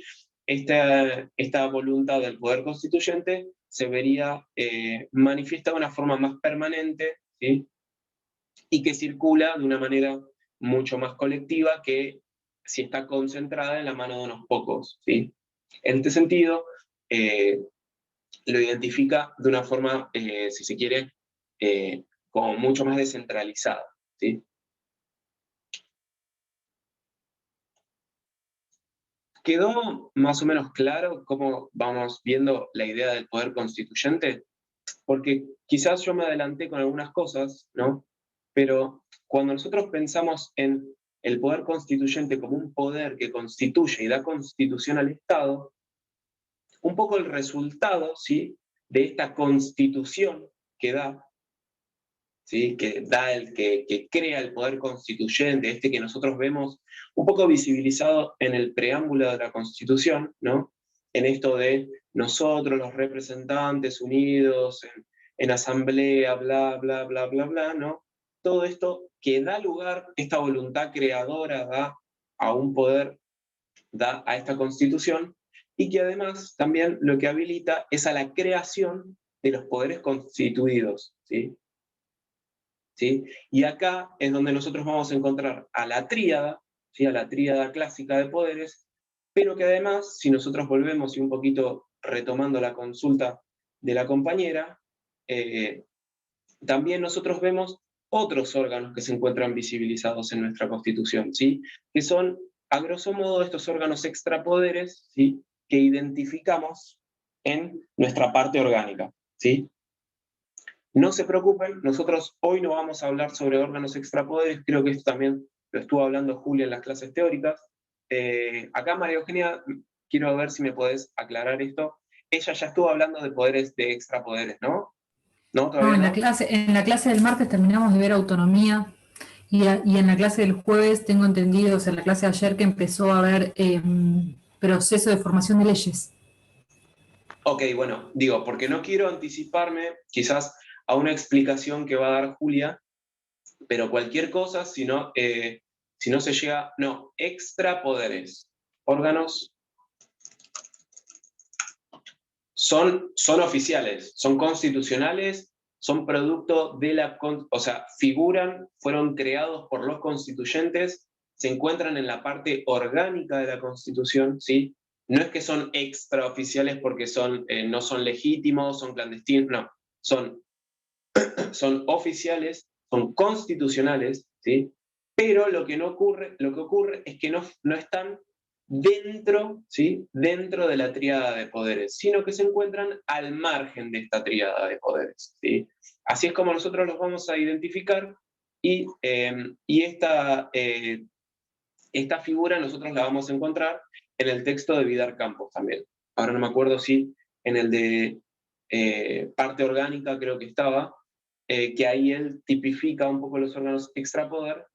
esta voluntad del poder constituyente se vería manifiesta de una forma más permanente, ¿sí? Y que circula de una manera mucho más colectiva que si está concentrada en la mano de unos pocos, ¿sí? En este sentido, lo identifica de una forma, si se quiere, como mucho más descentralizada, ¿sí? ¿Quedó más o menos claro cómo vamos viendo la idea del poder constituyente? Porque quizás yo me adelanté con algunas cosas, ¿no? Pero cuando nosotros pensamos en el poder constituyente como un poder que constituye y da constitución al Estado, un poco el resultado, ¿sí?, de esta constitución que da, ¿sí?, que crea el poder constituyente, que nosotros vemos un poco visibilizado en el preámbulo de la Constitución, ¿no? En esto de nosotros, los representantes unidos, en asamblea, bla, bla, bla, bla, bla, ¿no? Todo esto que da lugar, esta voluntad creadora da a un poder, da a esta Constitución, y que además también lo que habilita es a la creación de los poderes constituidos, ¿sí? ¿Sí? Y acá es donde nosotros vamos a encontrar a la tríada, ¿sí?, a la tríada clásica de poderes, pero que además, si nosotros volvemos y un poquito retomando la consulta de la compañera, también nosotros vemos otros órganos que se encuentran visibilizados en nuestra Constitución, ¿sí?, que son, a grosso modo, estos órganos extrapoderes, ¿sí?, que identificamos en nuestra parte orgánica, ¿sí? No se preocupen, nosotros hoy no vamos a hablar sobre órganos extrapoderes, creo que esto también lo estuvo hablando Julia en las clases teóricas. Acá, María Eugenia, quiero ver si me podés aclarar esto. Ella ya estuvo hablando de poderes, de extrapoderes, ¿no? ¿No? ¿Todavía No, en no? en la clase del martes terminamos de ver autonomía y en la clase del jueves tengo entendido, o sea, en la clase de ayer, que empezó a haber proceso de formación de leyes. Ok, bueno, digo, porque no quiero anticiparme quizás a una explicación que va a dar Julia, pero cualquier cosa, si no se llega, no, extrapoderes, órganos son oficiales, son constitucionales, son producto de figuran, fueron creados por los constituyentes, se encuentran en la parte orgánica de la Constitución, ¿sí? No es que son extraoficiales porque no son legítimos, son clandestinos, no, son oficiales, son constitucionales, ¿sí? Pero lo que ocurre es que no están dentro, ¿sí?, dentro de la tríada de poderes, sino que se encuentran al margen de esta tríada de poderes, ¿sí? Así es como nosotros los vamos a identificar, y esta figura nosotros la vamos a encontrar en el texto de Vidar Campos también. Ahora no me acuerdo si en el de parte orgánica creo que estaba, que ahí él tipifica un poco los órganos extrapoder,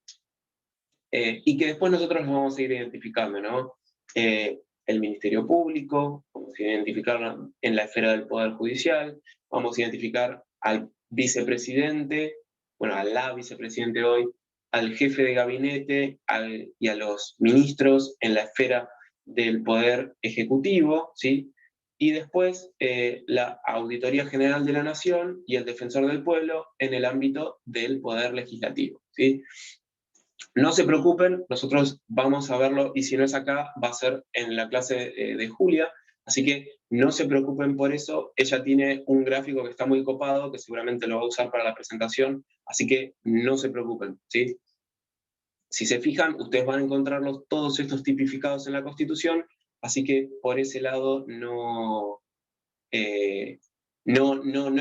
y que después nosotros los vamos a ir identificando, ¿no? El Ministerio Público, vamos a identificarlo en la esfera del Poder Judicial, vamos a identificar al vicepresidente, bueno, a la vicepresidente hoy, al jefe de gabinete y a los ministros en la esfera del Poder Ejecutivo, ¿sí? y después la Auditoría General de la Nación y el Defensor del Pueblo en el ámbito del Poder Legislativo, ¿sí? No se preocupen, nosotros vamos a verlo, y si no es acá, va a ser en la clase de Julia, así que no se preocupen por eso. Ella tiene un gráfico que está muy copado, que seguramente lo va a usar para la presentación, así que no se preocupen, ¿sí? Si se fijan, ustedes van a encontrarlos todos estos tipificados en la Constitución, así que por ese lado no es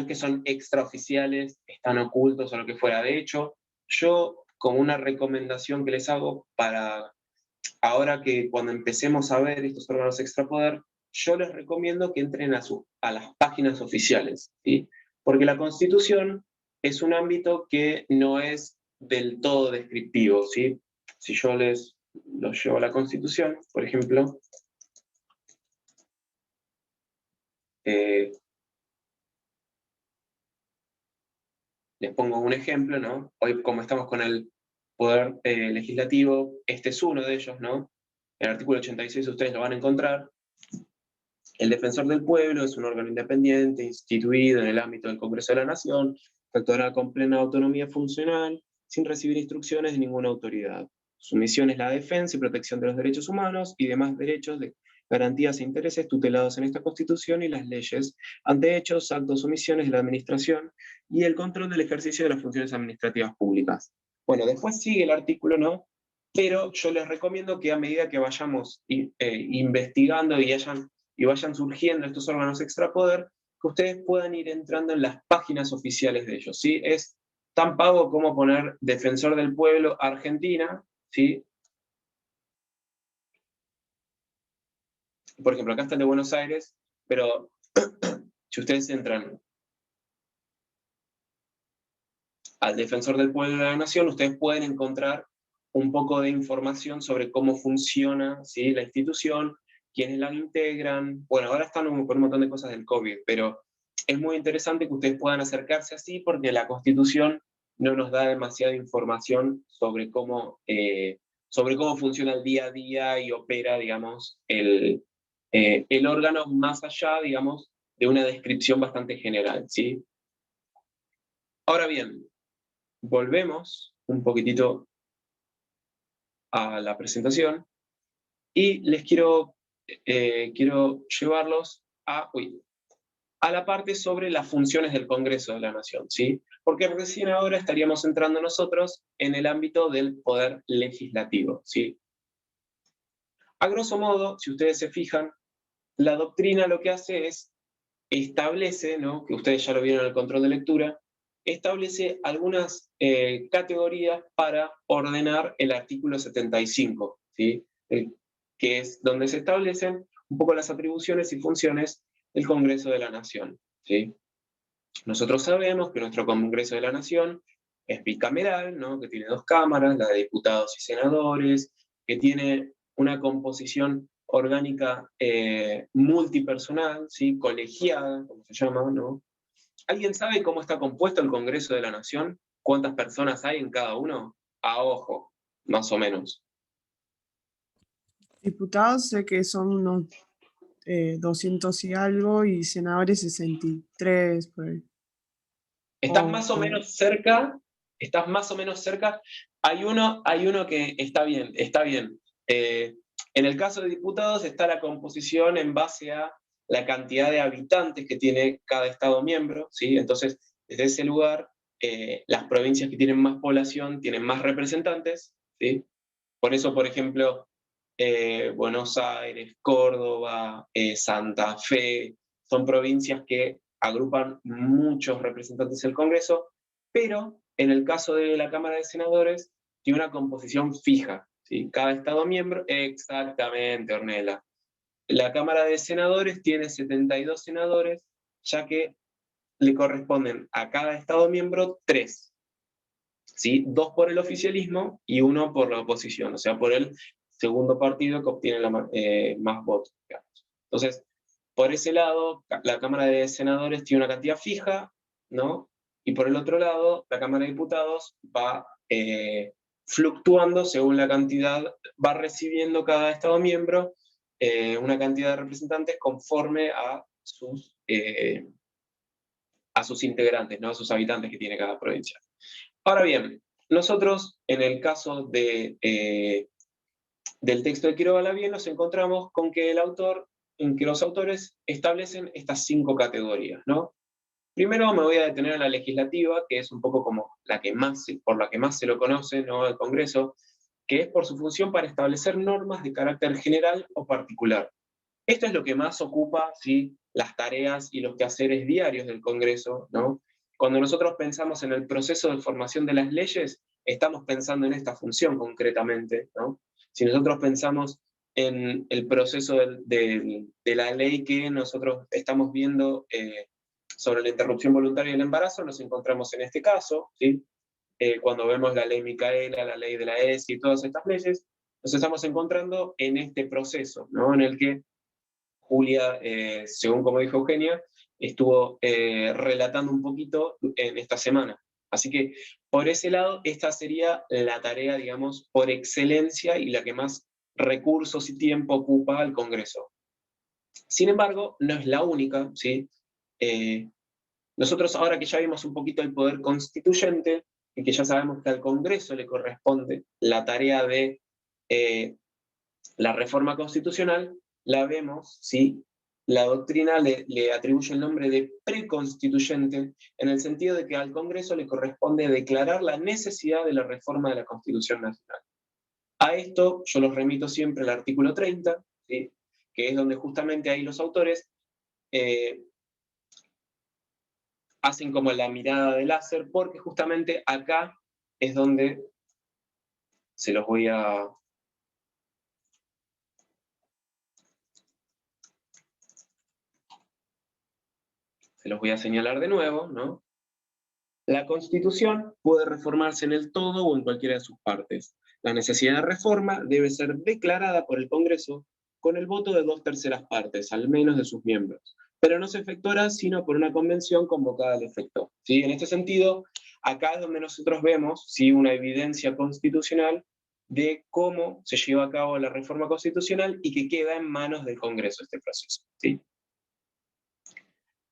que son extraoficiales, están ocultos o lo que fuera. De hecho, yo, como una recomendación que les hago para ahora que cuando empecemos a ver estos órganos extrapoder, yo les recomiendo que entren a las páginas oficiales, ¿sí? Porque la Constitución es un ámbito que no es del todo descriptivo, ¿sí? Si yo los llevo a la Constitución, por ejemplo, les pongo un ejemplo, ¿no? Hoy, como estamos con el Poder Legislativo, este es uno de ellos, ¿no? En el artículo 86 ustedes lo van a encontrar. El Defensor del Pueblo es un órgano independiente, instituido en el ámbito del Congreso de la Nación, que actuará con plena autonomía funcional, sin recibir instrucciones de ninguna autoridad. Su misión es la defensa y protección de los derechos humanos y demás derechos de garantías e intereses tutelados en esta Constitución y las leyes, ante hechos, actos o omisiones de la Administración y el control del ejercicio de las funciones administrativas públicas. Bueno, después sigue el artículo, ¿no? Pero yo les recomiendo que a medida que vayamos investigando y vayan surgiendo estos órganos extrapoder, que ustedes puedan ir entrando en las páginas oficiales de ellos, ¿sí? Es tan pago como poner Defensor del Pueblo Argentina, ¿sí? Por ejemplo, acá está el de Buenos Aires, pero si ustedes entran al Defensor del Pueblo de la Nación, ustedes pueden encontrar un poco de información sobre cómo funciona, ¿sí?, la institución, quiénes la integran. Bueno, ahora están con un montón de cosas del COVID, pero es muy interesante que ustedes puedan acercarse así, porque la Constitución no nos da demasiada información sobre cómo funciona el día a día y opera, digamos, el órgano, más allá, digamos, de una descripción bastante general, ¿sí? Ahora bien, volvemos un poquitito a la presentación y les quiero llevarlos a la parte sobre las funciones del Congreso de la Nación, ¿sí? Porque recién ahora estaríamos entrando nosotros en el ámbito del poder legislativo, ¿sí? A grosso modo, si ustedes se fijan, la doctrina lo que hace es establece, ¿no?, que ustedes ya lo vieron en el control de lectura, establece algunas categorías para ordenar el artículo 75, ¿sí? Que es donde se establecen un poco las atribuciones y funciones del Congreso de la Nación, ¿sí? Nosotros sabemos que nuestro Congreso de la Nación es bicameral, ¿no?, que tiene 2 cámaras, la de diputados y senadores, que tiene una composición orgánica multipersonal, ¿sí?, colegiada, como se llama, ¿no? ¿Alguien sabe cómo está compuesto el Congreso de la Nación? ¿Cuántas personas hay en cada uno? A ojo, más o menos. Diputados sé que son unos 200 y algo, y senadores 63, por ahí. Estás más o menos cerca, estás más o menos cerca. Hay uno que está bien, está bien. En el caso de diputados está la composición en base a la cantidad de habitantes que tiene cada Estado miembro, ¿sí? Entonces, desde ese lugar, las provincias que tienen más población tienen más representantes, ¿sí? Por eso, por ejemplo, Buenos Aires, Córdoba, Santa Fe, son provincias que agrupan muchos representantes del Congreso, pero en el caso de la Cámara de Senadores, tiene una composición fija, ¿sí? Cada Estado miembro, exactamente, Ornella. La Cámara de Senadores tiene 72 senadores, ya que le corresponden a cada Estado miembro 3, ¿sí? 2 por el oficialismo y 1 por la oposición, o sea, por el segundo partido que obtiene más votos, digamos. Entonces, por ese lado, la Cámara de Senadores tiene una cantidad fija, ¿no? Y por el otro lado, la Cámara de Diputados va fluctuando según la cantidad, va recibiendo cada Estado miembro, una cantidad de representantes conforme a sus integrantes, ¿no? A sus habitantes que tiene cada provincia. Ahora bien, nosotros en el caso del texto de Quiroga Lavie nos encontramos con que los autores establecen estas 5 categorías, ¿no? Primero me voy a detener en la legislativa, que es un poco como por la que más se lo conoce, ¿no? El Congreso, que es por su función para establecer normas de carácter general o particular. Esto es lo que más ocupa, ¿sí?, las tareas y los quehaceres diarios del Congreso, ¿no? Cuando nosotros pensamos en el proceso de formación de las leyes, estamos pensando en esta función concretamente, ¿no? Si nosotros pensamos en el proceso de la ley que nosotros estamos viendo sobre la interrupción voluntaria del embarazo, nos encontramos en este caso, ¿sí? Cuando vemos la ley Micaela, la ley de la ESI y todas estas leyes, nos estamos encontrando en este proceso, ¿no? En el que Julia, según como dijo Eugenia, estuvo relatando un poquito en esta semana. Así que, por ese lado, esta sería la tarea, digamos, por excelencia y la que más recursos y tiempo ocupa al Congreso. Sin embargo, no es la única, ¿sí? Nosotros, ahora que ya vimos un poquito el poder constituyente, y que ya sabemos que al Congreso le corresponde la tarea de la reforma constitucional, la vemos, ¿sí? La doctrina le atribuye el nombre de preconstituyente, en el sentido de que al Congreso le corresponde declarar la necesidad de la reforma de la Constitución Nacional. A esto yo los remito siempre al artículo 30, ¿sí?, que es donde justamente ahí los autores hacen como la mirada de láser, porque justamente acá es donde se los voy a... señalar de nuevo, ¿no? La Constitución puede reformarse en el todo o en cualquiera de sus partes. La necesidad de reforma debe ser declarada por el Congreso con el voto de 2/3 partes, al menos de sus miembros, pero no se efectuará sino por una convención convocada al efecto, ¿sí? En este sentido, acá es donde nosotros vemos, ¿sí?, una evidencia constitucional de cómo se lleva a cabo la reforma constitucional y que queda en manos del Congreso este proceso, ¿sí?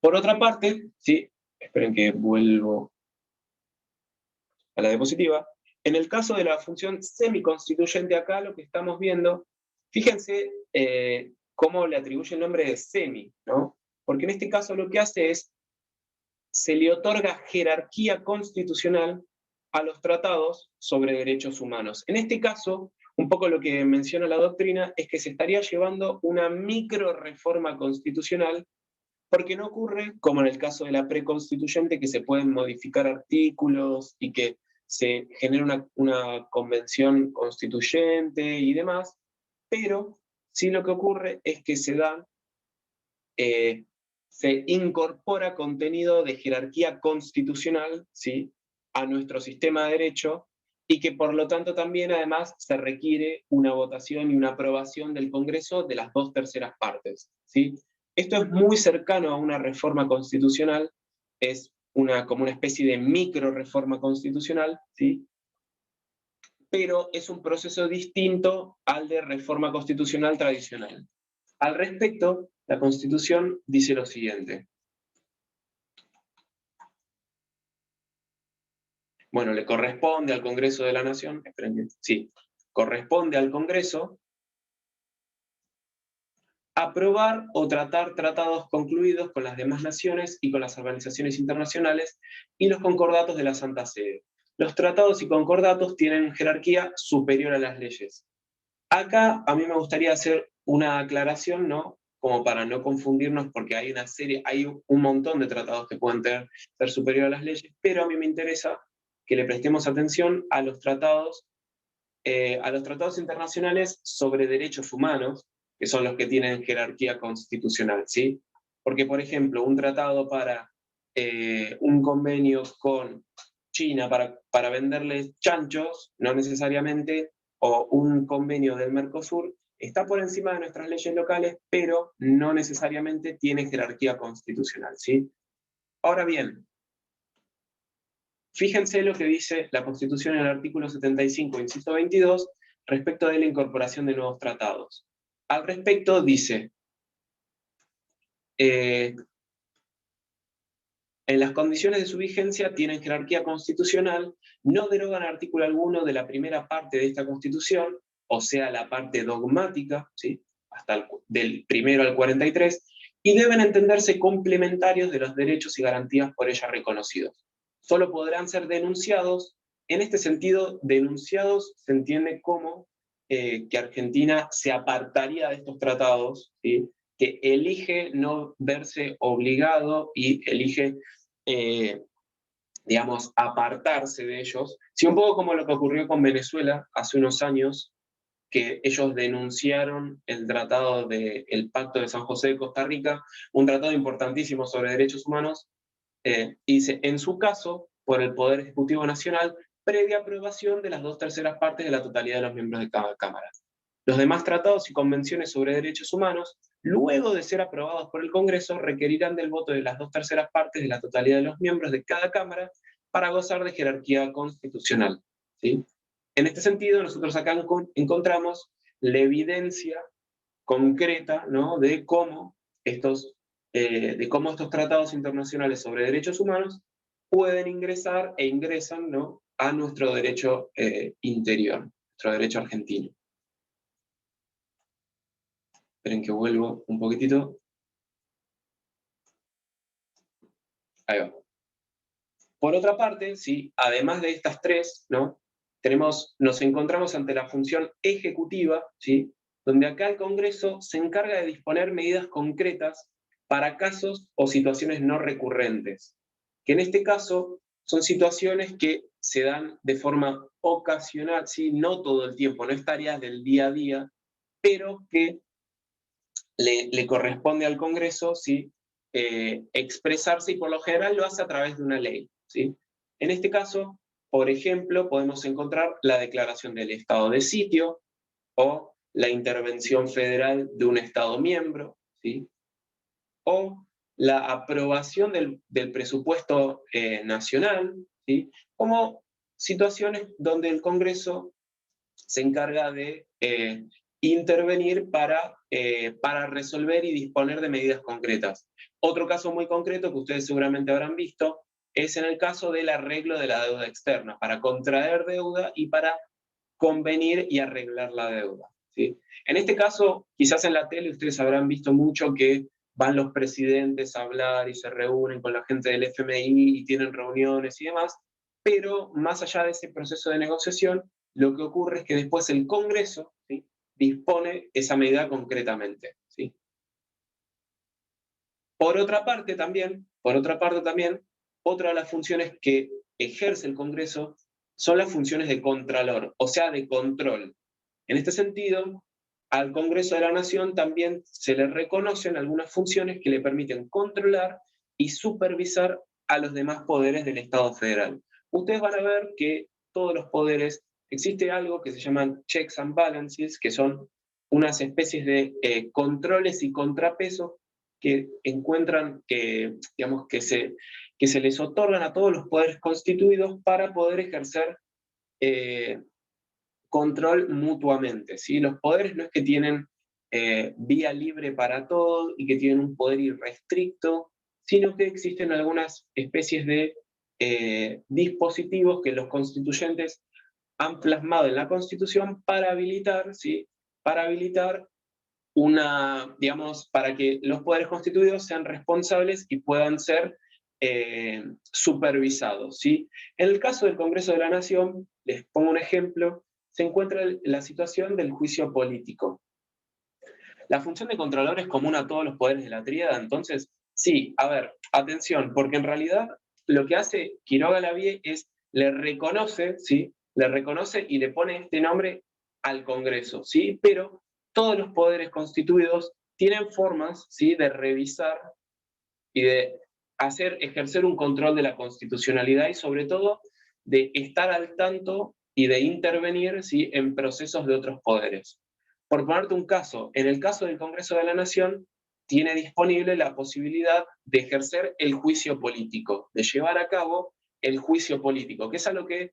Por otra parte, ¿sí?, esperen que vuelvo a la diapositiva. En el caso de la función semiconstituyente, acá lo que estamos viendo, fíjense cómo le atribuye el nombre de semi, ¿no? Porque en este caso lo que hace es, se le otorga jerarquía constitucional a los tratados sobre derechos humanos. En este caso, un poco lo que menciona la doctrina es que se estaría llevando una micro reforma constitucional, porque no ocurre como en el caso de la preconstituyente, que se pueden modificar artículos y que se genera una convención constituyente y demás, pero sí lo que ocurre es que se incorpora contenido de jerarquía constitucional, ¿sí?, a nuestro sistema de derecho, y que por lo tanto también además se requiere una votación y una aprobación del Congreso de las 2/3 partes, ¿sí? Esto es muy cercano a una reforma constitucional, es como una especie de micro reforma constitucional, ¿sí?, pero es un proceso distinto al de reforma constitucional tradicional. Al respecto, la Constitución dice lo siguiente. Bueno, le corresponde al Congreso de la Nación, corresponde al Congreso aprobar o tratar tratados concluidos con las demás naciones y con las organizaciones internacionales y los concordatos de la Santa Sede. Los tratados y concordatos tienen jerarquía superior a las leyes. Acá a mí me gustaría hacer una aclaración, ¿no?, como para no confundirnos, porque hay un montón de tratados que pueden ser superior a las leyes, pero a mí me interesa que le prestemos atención a los tratados internacionales sobre derechos humanos, que son los que tienen jerarquía constitucional, ¿sí? Porque, por ejemplo, un tratado para un convenio con China para venderles chanchos, no necesariamente, o un convenio del Mercosur, está por encima de nuestras leyes locales, pero no necesariamente tiene jerarquía constitucional, ¿sí? Ahora bien, fíjense lo que dice la Constitución en el artículo 75, inciso 22, respecto de la incorporación de nuevos tratados. al respecto dice, en las condiciones de su vigencia tienen jerarquía constitucional, no derogan artículo alguno de la primera parte de esta Constitución, o sea, la parte dogmática, ¿sí? Del 1 al 43, y deben entenderse complementarios de los derechos y garantías por ella reconocidos. Solo podrán ser denunciados. En este sentido, denunciados se entiende como que Argentina se apartaría de estos tratados, ¿sí? Que elige no verse obligado y elige, digamos, apartarse de ellos. Sí, un poco como lo que ocurrió con Venezuela hace unos años, que ellos denunciaron el tratado del Pacto de San José de Costa Rica, un tratado importantísimo sobre derechos humanos, y dice, en su caso, por el Poder Ejecutivo Nacional, previa aprobación de las 2/3 partes de la totalidad de los miembros de cada Cámara. Los demás tratados y convenciones sobre derechos humanos, luego de ser aprobados por el Congreso, requerirán del voto de las 2/3 partes de la totalidad de los miembros de cada Cámara para gozar de jerarquía constitucional, ¿sí? En este sentido, nosotros acá encontramos la evidencia concreta, ¿no? de cómo estos tratados internacionales sobre derechos humanos pueden ingresar e ingresan, ¿no? a nuestro derecho interior, nuestro derecho argentino. Esperen que vuelvo un poquitito. Ahí va. Por otra parte, ¿sí? además de estas tres, ¿no? nos encontramos ante la función ejecutiva, ¿sí? donde acá el Congreso se encarga de disponer medidas concretas para casos o situaciones no recurrentes, que en este caso son situaciones que se dan de forma ocasional, ¿sí? no todo el tiempo, no es tareas del día a día, pero que le corresponde al Congreso, ¿sí? Expresarse, y por lo general lo hace a través de una ley, ¿sí? En este caso, por ejemplo, podemos encontrar la declaración del estado de sitio o la intervención federal de un Estado miembro, ¿sí? O la aprobación del presupuesto nacional, ¿sí? Como situaciones donde el Congreso se encarga de intervenir para resolver y disponer de medidas concretas. Otro caso muy concreto que ustedes seguramente habrán visto es en el caso del arreglo de la deuda externa, para contraer deuda y para convenir y arreglar la deuda, ¿sí? En este caso, quizás en la tele ustedes habrán visto mucho que van los presidentes a hablar y se reúnen con la gente del FMI y tienen reuniones y demás, pero más allá de ese proceso de negociación, lo que ocurre es que después el Congreso, ¿sí? dispone esa medida concretamente, ¿sí? Por otra parte también, otra de las funciones que ejerce el Congreso son las funciones de contralor, o sea, de control. En este sentido, al Congreso de la Nación también se le reconocen algunas funciones que le permiten controlar y supervisar a los demás poderes del Estado federal. Ustedes van a ver que todos los poderes, existe algo que se llaman checks and balances, que son unas especies de controles y contrapesos que encuentran, digamos, que se les otorgan a todos los poderes constituidos para poder ejercer control mutuamente, ¿sí? Los poderes no es que tienen vía libre para todo y que tienen un poder irrestricto, sino que existen algunas especies de dispositivos que los constituyentes han plasmado en la Constitución para habilitar, ¿sí? Para habilitar para que los poderes constituidos sean responsables y puedan ser supervisados, ¿sí? En el caso del Congreso de la Nación, les pongo un ejemplo, se encuentra la situación del juicio político. La función de contralor es común a todos los poderes de la tríada, entonces, sí, a ver, atención, porque en realidad lo que hace Quiroga Lavie es, le reconoce, ¿sí? Le reconoce y le pone este nombre al Congreso, ¿sí? Pero todos los poderes constituidos tienen formas, ¿sí? de revisar y de ejercer un control de la constitucionalidad y sobre todo de estar al tanto y de intervenir, ¿sí? en procesos de otros poderes. Por ponerte un caso, en el caso del Congreso de la Nación, tiene disponible la posibilidad de ejercer el juicio político, de llevar a cabo el juicio político, que es algo que,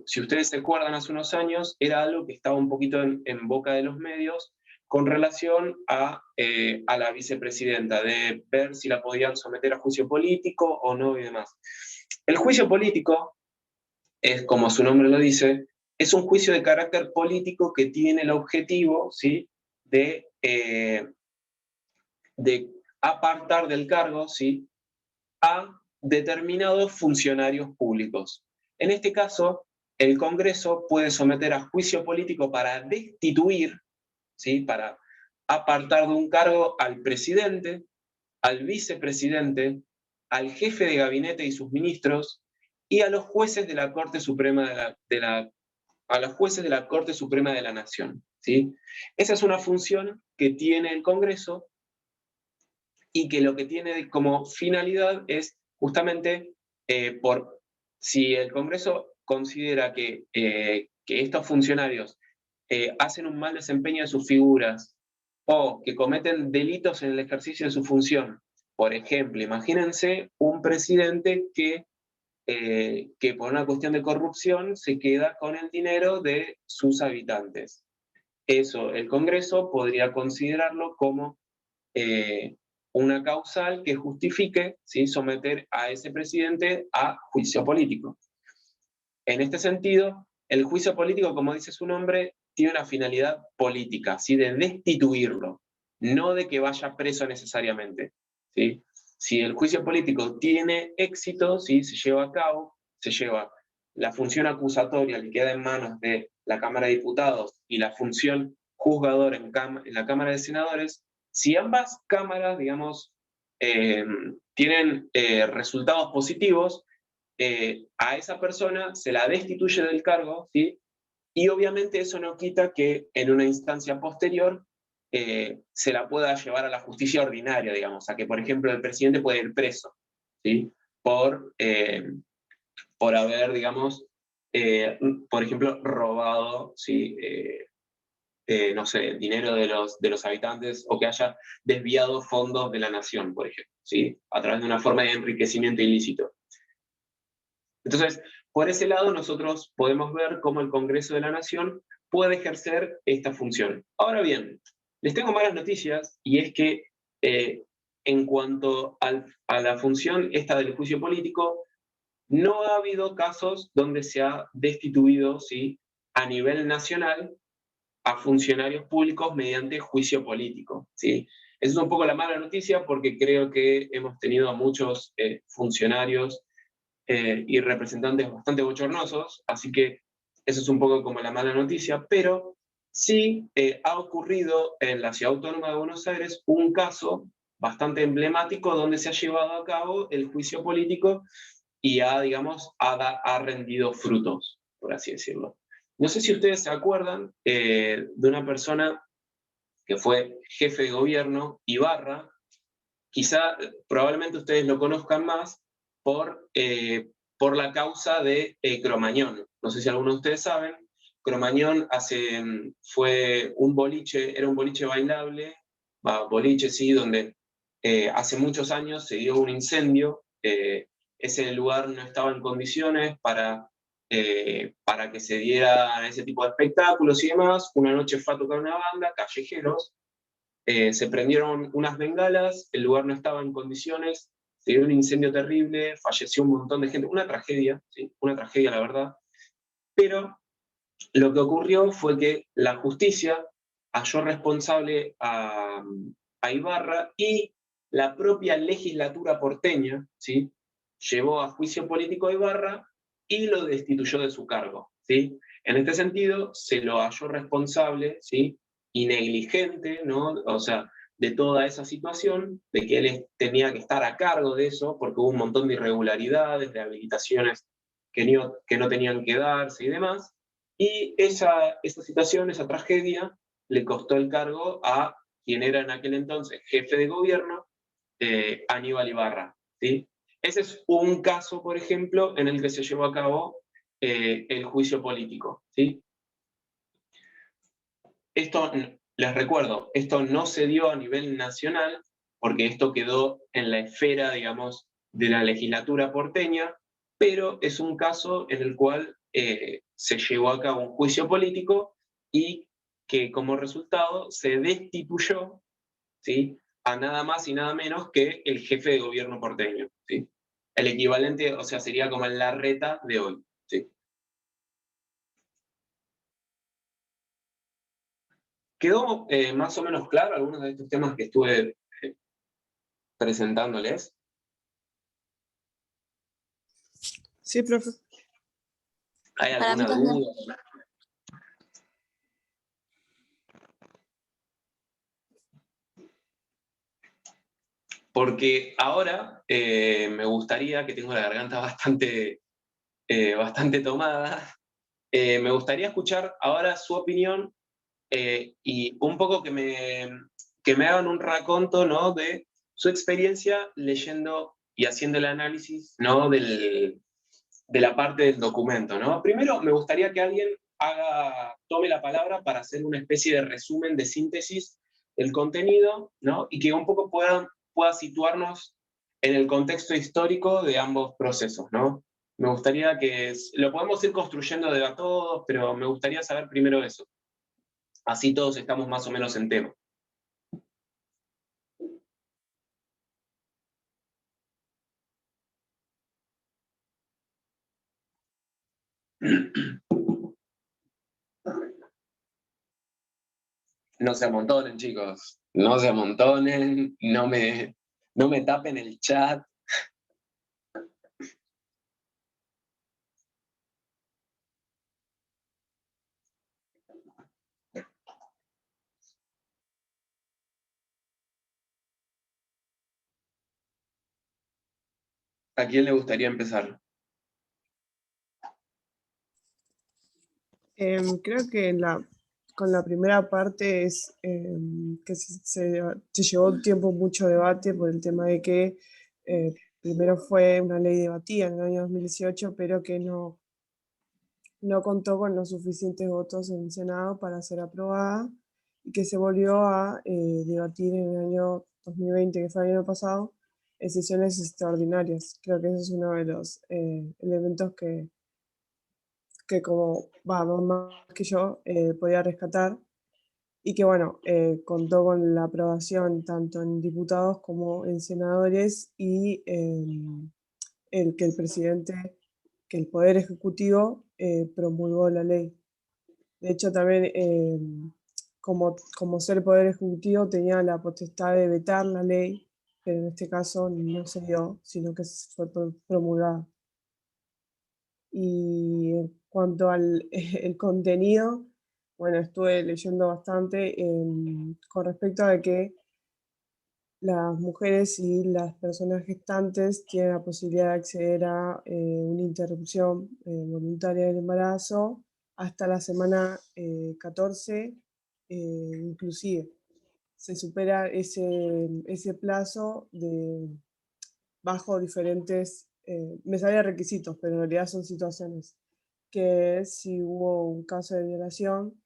si ustedes se acuerdan hace unos años, era algo que estaba un poquito en boca de los medios, con relación a la vicepresidenta, de ver si la podían someter a juicio político o no y demás. El juicio político es, como su nombre lo dice, es un juicio de carácter político que tiene el objetivo, ¿sí?, de apartar del cargo, ¿sí?, a determinados funcionarios públicos. En este caso, el Congreso puede someter a juicio político para destituir, ¿sí?, para apartar de un cargo al presidente, al vicepresidente, al jefe de gabinete y sus ministros, y a los jueces de la Corte Suprema a los jueces de la Corte Suprema de la Nación, ¿sí? Esa es una función que tiene el Congreso y que lo que tiene como finalidad es justamente si el Congreso considera que estos funcionarios hacen un mal desempeño de sus figuras o que cometen delitos en el ejercicio de su función. Por ejemplo, imagínense un presidente que por una cuestión de corrupción se queda con el dinero de sus habitantes. Eso el Congreso podría considerarlo como una causal que justifique, ¿sí?, someter a ese presidente a juicio político. En este sentido, el juicio político, como dice su nombre, tiene una finalidad política, ¿sí?, de destituirlo, no de que vaya preso necesariamente, ¿sí? Si el juicio político tiene éxito, ¿sí?, se lleva a cabo, se lleva la función acusatoria, le queda en manos de la Cámara de Diputados y la función juzgadora en la Cámara de Senadores. Si ambas cámaras, digamos, tienen resultados positivos, a esa persona se la destituye del cargo, ¿sí?, y obviamente eso no quita que en una instancia posterior se la pueda llevar a la justicia ordinaria, digamos, a que, por ejemplo, el presidente puede ir preso, ¿sí?, por haber, digamos, por ejemplo, robado, ¿sí?, no sé, dinero de los habitantes, o que haya desviado fondos de la nación, por ejemplo, ¿sí?, a través de una forma de enriquecimiento ilícito. Entonces, por ese lado nosotros podemos ver cómo el Congreso de la Nación puede ejercer esta función. Ahora bien, les tengo malas noticias, y es que en cuanto a la función esta del juicio político, no ha habido casos donde se ha destituido, ¿sí?, a nivel nacional a funcionarios públicos mediante juicio político, ¿sí? Esa es un poco la mala noticia, porque creo que hemos tenido a muchos funcionarios y representantes bastante bochornosos, así que eso es un poco como la mala noticia, pero sí ha ocurrido en la Ciudad Autónoma de Buenos Aires un caso bastante emblemático donde se ha llevado a cabo el juicio político y digamos, ha rendido frutos, por así decirlo. No sé si ustedes se acuerdan de una persona que fue jefe de gobierno, Ibarra. Quizá, probablemente ustedes lo conozcan más por la causa de Cromañón. No sé si algunos de ustedes saben, Cromañón fue un boliche, era un boliche bailable, boliche sí, donde hace muchos años se dio un incendio. Ese lugar no estaba en condiciones para que se diera ese tipo de espectáculos y demás. Una noche fue a tocar una banda, Callejeros, se prendieron unas bengalas, el lugar no estaba en condiciones, se dio un incendio terrible, falleció un montón de gente, una tragedia, ¿sí?, una tragedia la verdad, pero lo que ocurrió fue que la justicia halló responsable a Ibarra, y la propia legislatura porteña, ¿sí?, llevó a juicio político a Ibarra y lo destituyó de su cargo, ¿sí? En este sentido, se lo halló responsable, ¿sí?, y negligente, ¿no?, o sea, de toda esa situación, de que él tenía que estar a cargo de eso, porque hubo un montón de irregularidades, de habilitaciones que no tenían que darse y demás, y esa situación, esa tragedia, le costó el cargo a quien era en aquel entonces jefe de gobierno, Aníbal Ibarra, ¿sí? Ese es un caso, por ejemplo, en el que se llevó a cabo el juicio político, ¿sí? Esto, les recuerdo, esto no se dio a nivel nacional, porque esto quedó en la esfera, digamos, de la legislatura porteña, pero es un caso en el cual se llevó a cabo un juicio político y que como resultado se destituyó, ¿sí?, a nada más y nada menos que el jefe de gobierno porteño, ¿sí? El equivalente, o sea, sería como el Larreta de hoy, ¿sí? ¿Quedó más o menos claro algunos de estos temas que estuve presentándoles? Sí, profe. ¿Hay Para mí alguna también. duda? Porque ahora me gustaría, que tengo la garganta bastante tomada, me gustaría escuchar ahora su opinión y un poco que me hagan un raconto, ¿no?, de su experiencia leyendo y haciendo el análisis, ¿no?, de la parte del documento, ¿no? Primero, me gustaría que alguien tome la palabra para hacer una especie de resumen, de síntesis del contenido, ¿no? Y que un poco pueda situarnos en el contexto histórico de ambos procesos, ¿no? Me gustaría lo podemos ir construyendo de a todos, pero me gustaría saber primero eso. Así todos estamos más o menos en tema. No se amontonen, chicos. No se amontonen, no me tapen el chat. ¿A quién le gustaría empezar? Creo que con la primera parte es que se llevó un tiempo mucho debate por el tema de que primero fue una ley debatida en el año 2018, pero que no contó con los suficientes votos en el Senado para ser aprobada y que se volvió a debatir en el año 2020, que fue el año pasado, en sesiones extraordinarias. Creo que ese es uno de los elementos que como, más que yo, podía rescatar y que, bueno, contó con la aprobación tanto en diputados como en senadores y que el presidente, que el Poder Ejecutivo promulgó la ley. De hecho, también como ser Poder Ejecutivo tenía la potestad de vetar la ley, pero en este caso no se dio, sino que fue promulgada. Y en cuanto al el contenido, bueno, estuve leyendo bastante con respecto a que las mujeres y las personas gestantes tienen la posibilidad de acceder a una interrupción voluntaria del embarazo hasta la semana 14, inclusive. Se supera ese plazo bajo diferentes, me salía requisitos, pero en realidad son situaciones, que es si hubo un caso de violación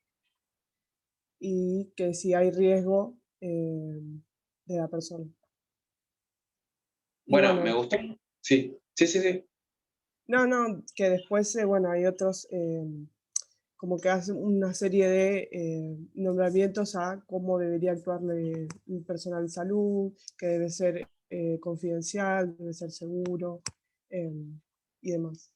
y que si hay riesgo de la persona. Y Bueno, bueno, me gustó. Sí. no, que después, bueno, hay otros, como que hacen una serie de nombramientos a cómo debería actuar el personal de salud, que debe ser confidencial, debe ser seguro y demás.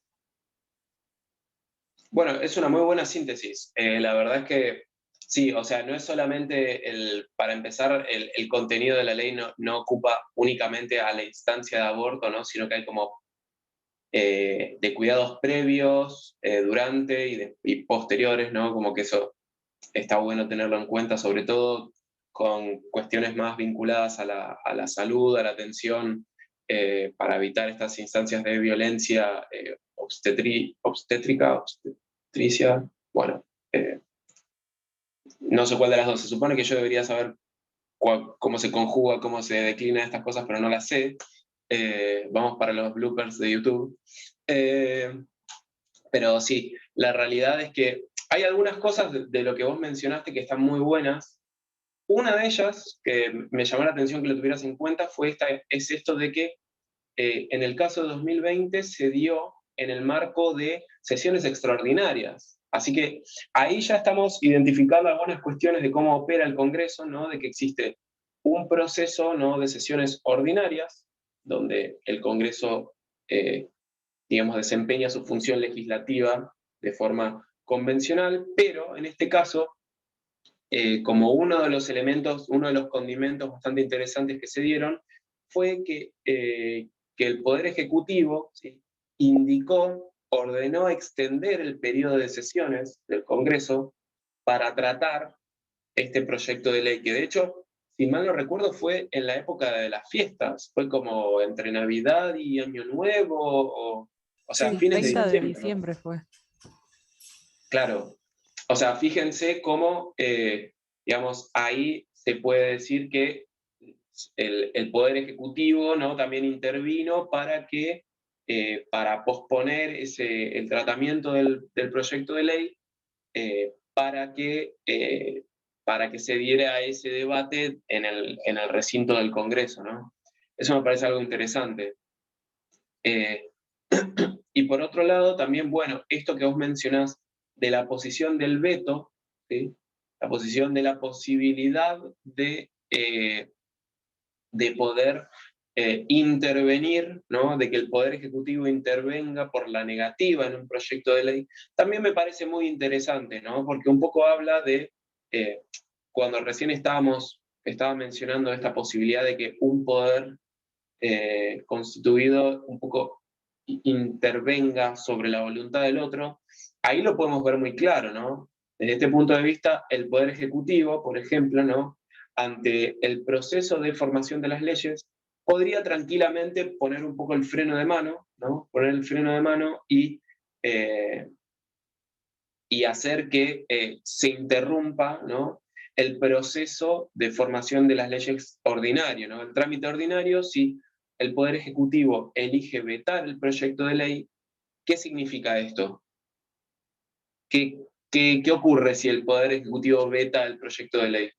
Bueno, es una muy buena síntesis. La verdad es que sí, o sea, no es solamente para empezar, el contenido de la ley no ocupa únicamente a la instancia de aborto, ¿no? Sino que hay como de cuidados previos, durante y posteriores, ¿no? Como que eso está bueno tenerlo en cuenta, sobre todo con cuestiones más vinculadas a la salud, a la atención, para evitar estas instancias de violencia obstetricia, bueno, no sé cuál de las dos. Se supone que yo debería saber cómo se conjuga, cómo se declina estas cosas, pero no las sé. Vamos para los bloopers de YouTube. Pero sí, la realidad es que hay algunas cosas de lo que vos mencionaste que están muy buenas. Una de ellas, que me llamó la atención que lo tuvieras en cuenta, es esto de que en el caso de 2020 se dio en el marco de sesiones extraordinarias. Así que ahí ya estamos identificando algunas cuestiones de cómo opera el Congreso, ¿no? De que existe un proceso, ¿no?, de sesiones ordinarias, donde el Congreso, digamos, desempeña su función legislativa de forma convencional, pero en este caso, como uno de los elementos, uno de los condimentos bastante interesantes que se dieron, fue que el Poder Ejecutivo, ¿sí?, ordenó extender el periodo de sesiones del Congreso para tratar este proyecto de ley, que de hecho, si mal no recuerdo, fue en la época de las fiestas, fue como entre Navidad y Año Nuevo, o sea, Sí, fines de 30 de diciembre, ¿no? diciembre fue. Claro, o sea, fíjense cómo, digamos, ahí se puede decir que el Poder Ejecutivo, ¿no?, también intervino para posponer el tratamiento del proyecto de ley, para que se diera ese debate en el recinto del Congreso, ¿no? Eso me parece algo interesante. Eh, y por otro lado, también, bueno, esto que vos mencionás de la posición del veto, ¿sí?, la posición de la posibilidad de poder intervenir, ¿no?, de que el Poder Ejecutivo intervenga por la negativa en un proyecto de ley, también me parece muy interesante, ¿no?, porque un poco habla de, cuando recién estaba mencionando esta posibilidad de que un poder constituido un poco intervenga sobre la voluntad del otro, ahí lo podemos ver muy claro, ¿no? Desde este punto de vista, el Poder Ejecutivo, por ejemplo, ¿no?, ante el proceso de formación de las leyes, podría tranquilamente poner un poco el freno de mano, ¿no? Poner el freno de mano y hacer que se interrumpa, ¿no?, el proceso de formación de las leyes ordinario, ¿no? El trámite ordinario, si el Poder Ejecutivo elige vetar el proyecto de ley, ¿qué significa esto? ¿Qué ocurre si el Poder Ejecutivo veta el proyecto de ley?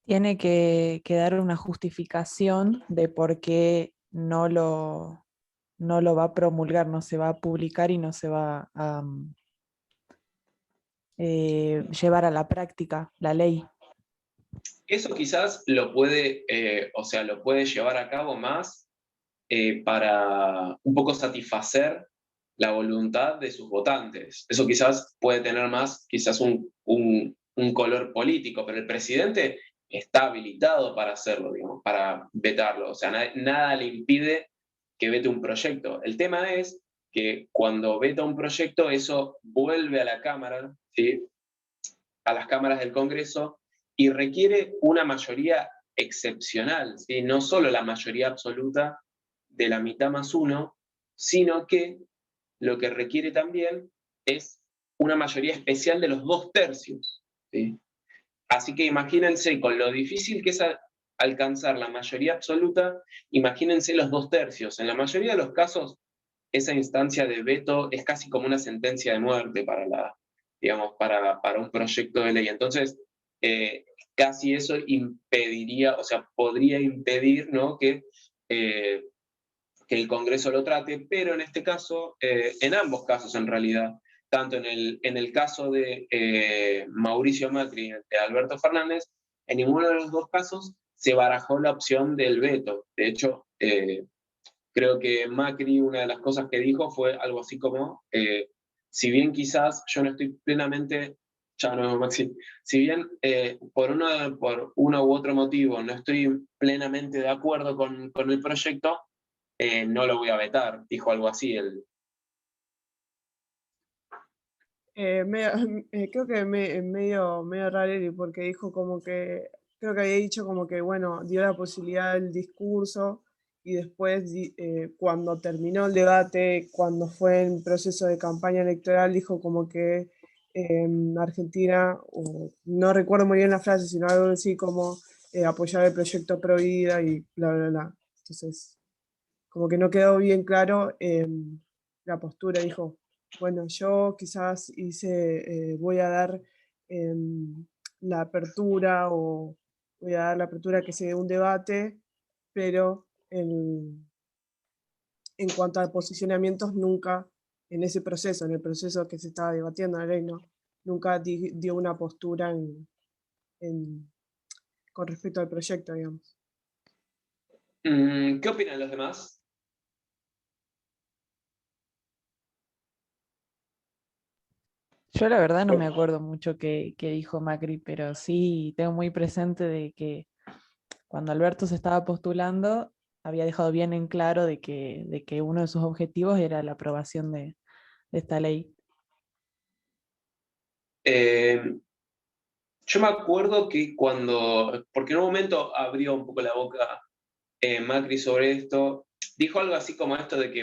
Tiene que dar una justificación de por qué no lo va a promulgar, no se va a publicar y no se va a llevar a la práctica la ley. Eso quizás lo puede, o sea, lo puede llevar a cabo más para un poco satisfacer la voluntad de sus votantes. Eso quizás puede tener más, quizás un color político, pero el presidente está habilitado para hacerlo, digamos, para vetarlo. O sea, nada le impide que vete un proyecto. El tema es que cuando veta un proyecto, eso vuelve a la Cámara, ¿sí?, a las cámaras del Congreso, y requiere una mayoría excepcional, ¿sí?, no solo la mayoría absoluta de la mitad más uno, sino que lo que requiere también es una mayoría especial de los 2/3, ¿sí? Así que imagínense, con lo difícil que es alcanzar la mayoría absoluta, imagínense los 2/3. En la mayoría de los casos, esa instancia de veto es casi como una sentencia de muerte digamos, para un proyecto de ley. Entonces, casi eso impediría, o sea, podría impedir, ¿no?, que el Congreso lo trate, pero en este caso, en ambos casos en realidad, tanto en el caso de Mauricio Macri y de Alberto Fernández, en ninguno de los dos casos se barajó la opción del veto. De hecho, creo que Macri, una de las cosas que dijo fue algo así como, si bien quizás yo no estoy plenamente, ya no, Maxi, si bien por uno u otro motivo no estoy plenamente de acuerdo con el proyecto, no lo voy a vetar, dijo algo así. Creo que medio raro, porque dijo como que, creo que había dicho como que, bueno, dio la posibilidad del discurso y después cuando terminó el debate, cuando fue en proceso de campaña electoral, dijo como que Argentina, o no recuerdo muy bien la frase, sino algo así como apoyar el proyecto Pro Vida y bla, bla, bla. Entonces, como que no quedó bien claro la postura, dijo, bueno, yo quizás voy a dar la apertura o voy a dar la apertura que se dé un debate, pero en cuanto a posicionamientos nunca en ese proceso, en el proceso que se estaba debatiendo la ley, ¿no? Nunca dio una postura con respecto al proyecto, digamos. ¿Qué opinan los demás? Yo la verdad no me acuerdo mucho qué dijo Macri, pero sí tengo muy presente de que cuando Alberto se estaba postulando, había dejado bien en claro de que uno de sus objetivos era la aprobación de esta ley. Eh, yo me acuerdo que porque en un momento abrió un poco la boca Macri sobre esto, dijo algo así como esto de que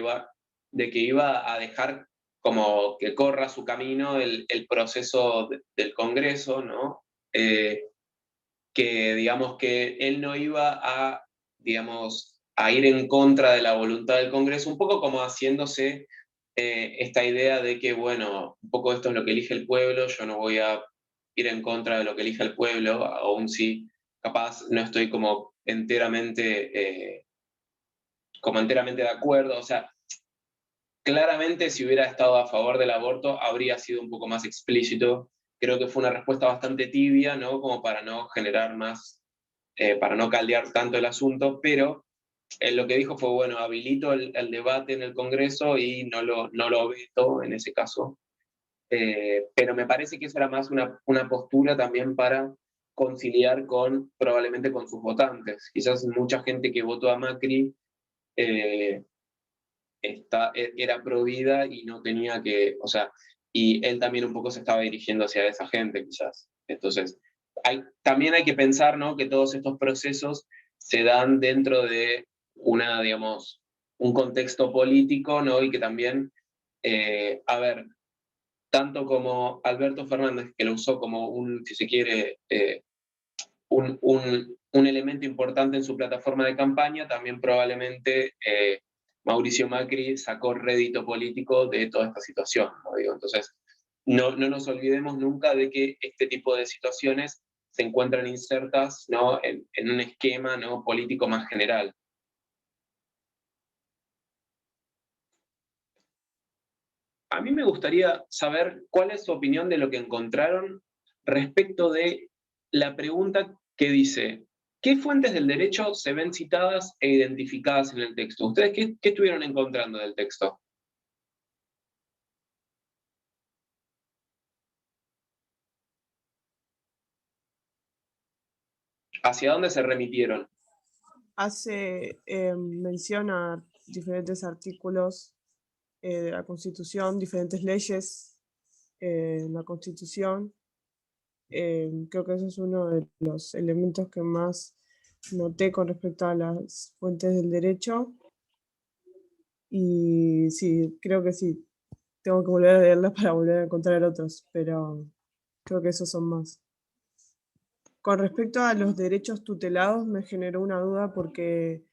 iba a dejar como que corra su camino el proceso del Congreso, ¿no? Que digamos que él no iba a, digamos, a ir en contra de la voluntad del Congreso, un poco como haciéndose esta idea de que, bueno, un poco esto es lo que elige el pueblo, yo no voy a ir en contra de lo que elija el pueblo, aún si capaz no estoy como enteramente de acuerdo, o sea, claramente si hubiera estado a favor del aborto habría sido un poco más explícito. Creo que fue una respuesta bastante tibia, ¿no? Como para no generar más, para no caldear tanto el asunto, pero lo que dijo fue, bueno, habilito el debate en el Congreso y no lo veto en ese caso. Pero me parece que eso era más una postura también para conciliar probablemente con sus votantes. Quizás mucha gente que votó a Macri eh, era pro vida y no tenía que, o sea, y él también un poco se estaba dirigiendo hacia esa gente quizás. Entonces, también hay que pensar, ¿no? Que todos estos procesos se dan dentro de digamos, un contexto político, ¿no? Y que también, a ver, tanto como Alberto Fernández, que lo usó como si se quiere, un elemento importante en su plataforma de campaña, también probablemente Mauricio Macri sacó rédito político de toda esta situación, ¿no? Digo, entonces, no nos olvidemos nunca de que este tipo de situaciones se encuentran insertas, ¿no? En un esquema, ¿no? político más general. A mí me gustaría saber cuál es su opinión de lo que encontraron respecto de la pregunta que dice, ¿qué fuentes del derecho se ven citadas e identificadas en el texto? ¿Ustedes qué estuvieron encontrando del texto? ¿Hacia dónde se remitieron? Hace mención a diferentes artículos de la Constitución, diferentes leyes en la Constitución. Creo que eso es uno de los elementos que más noté con respecto a las fuentes del derecho. Y sí, creo que sí, tengo que volver a leerlas para volver a encontrar otros, pero creo que esos son más. Con respecto a los derechos tutelados, me generó una duda porque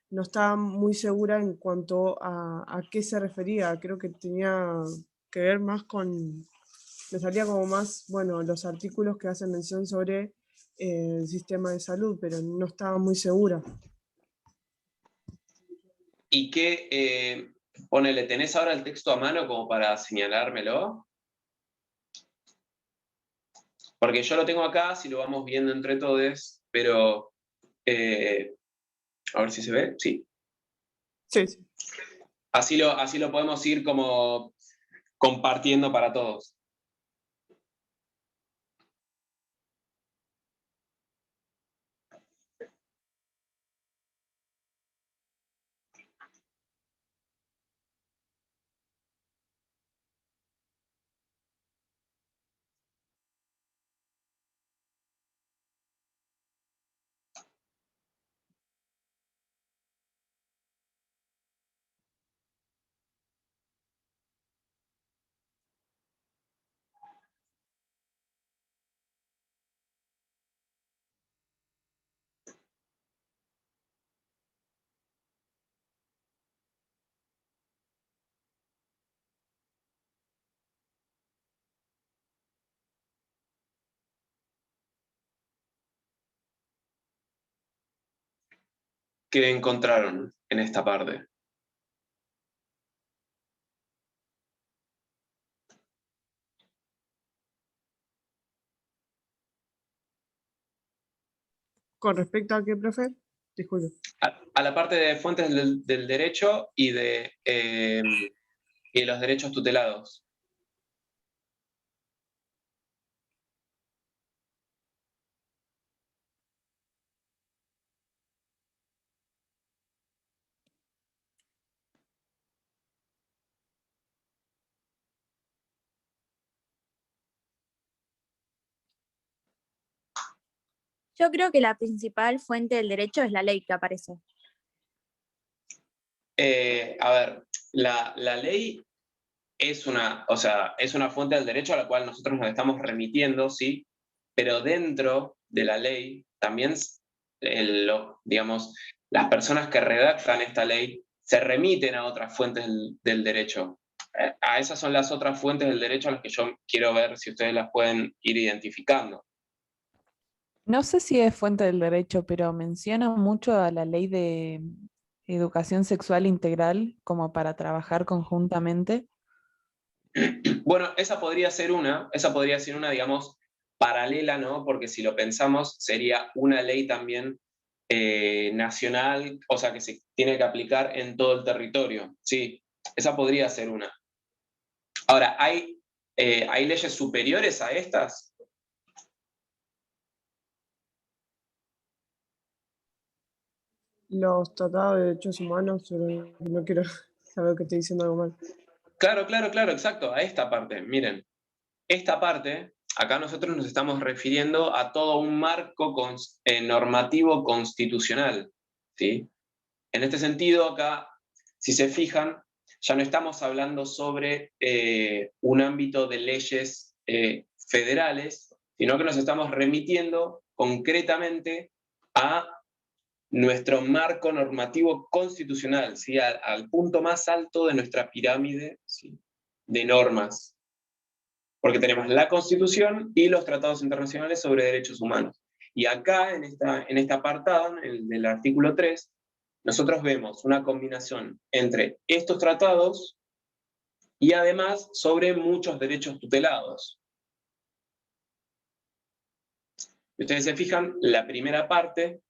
no estaba muy segura en cuanto a qué se refería. Creo que tenía que ver más con, me salía como más, bueno, los artículos que hacen mención sobre el sistema de salud, pero no estaba muy segura. ¿Y ponele, tenés ahora el texto a mano como para señalármelo? Porque yo lo tengo acá, si lo vamos viendo entre todos, pero a ver si se ve, sí. Sí, sí. Así lo podemos ir como compartiendo para todos. ¿Qué encontraron en esta parte? ¿Con respecto a qué, profe? Disculpe. A la parte de fuentes del derecho y de los derechos tutelados. Yo creo que la principal fuente del derecho es la ley que aparece. A ver, la ley es o sea, es una fuente del derecho a la cual nosotros nos estamos remitiendo, ¿sí? Pero dentro de la ley también, digamos, las personas que redactan esta ley se remiten a otras fuentes del derecho. A esas son las otras fuentes del derecho a las que yo quiero ver si ustedes las pueden ir identificando. No sé si es fuente del derecho, pero menciona mucho a la ley de educación sexual integral como para trabajar conjuntamente. Bueno, esa podría ser una, digamos, paralela, ¿no? Porque si lo pensamos, sería una ley también nacional, o sea, que se tiene que aplicar en todo el territorio. Sí, esa podría ser una. Ahora, ¿hay leyes superiores a estas? Los tratados de derechos humanos, pero no quiero saber que estoy diciendo algo mal. Claro, exacto, a esta parte. Miren, esta parte, acá nosotros nos estamos refiriendo a todo un marco normativo constitucional, ¿sí? En este sentido, acá, si se fijan, ya no estamos hablando sobre un ámbito de leyes federales, sino que nos estamos remitiendo concretamente a nuestro marco normativo constitucional, ¿sí? Al punto más alto de nuestra pirámide, ¿sí?, de normas. Porque tenemos la Constitución y los tratados internacionales sobre derechos humanos. Y acá, en este apartado, en el artículo 3, nosotros vemos una combinación entre estos tratados y además sobre muchos derechos tutelados. Ustedes se fijan, la primera parte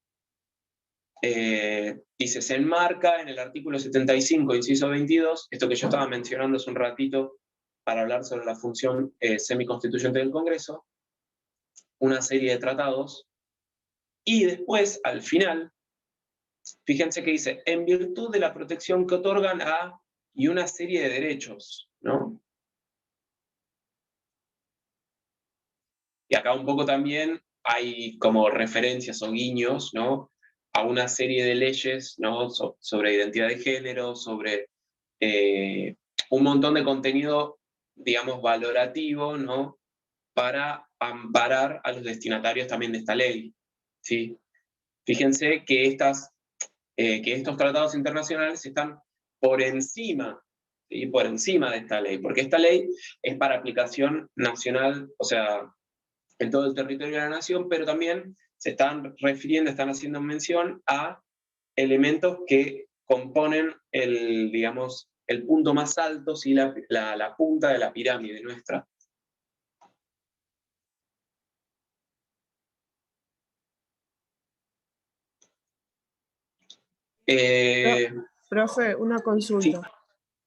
dice, se enmarca en el artículo 75, inciso 22, esto que yo estaba mencionando hace un ratito para hablar sobre la función semiconstituyente del Congreso, una serie de tratados, y después, al final, fíjense que dice, en virtud de la protección que otorgan a, y una serie de derechos, ¿no? Y acá un poco también hay como referencias o guiños, ¿no?, a una serie de leyes, ¿no?, sobre identidad de género, sobre un montón de contenido, digamos, valorativo, ¿no?, para amparar a los destinatarios también de esta ley, ¿sí? Fíjense que estos tratados internacionales están por encima, ¿sí?, por encima de esta ley, porque esta ley es para aplicación nacional, o sea, en todo el territorio de la nación, pero también se están refiriendo, están haciendo mención a elementos que componen digamos, el punto más alto, ¿sí?, la punta de la pirámide nuestra. Profe, una Sí, consulta.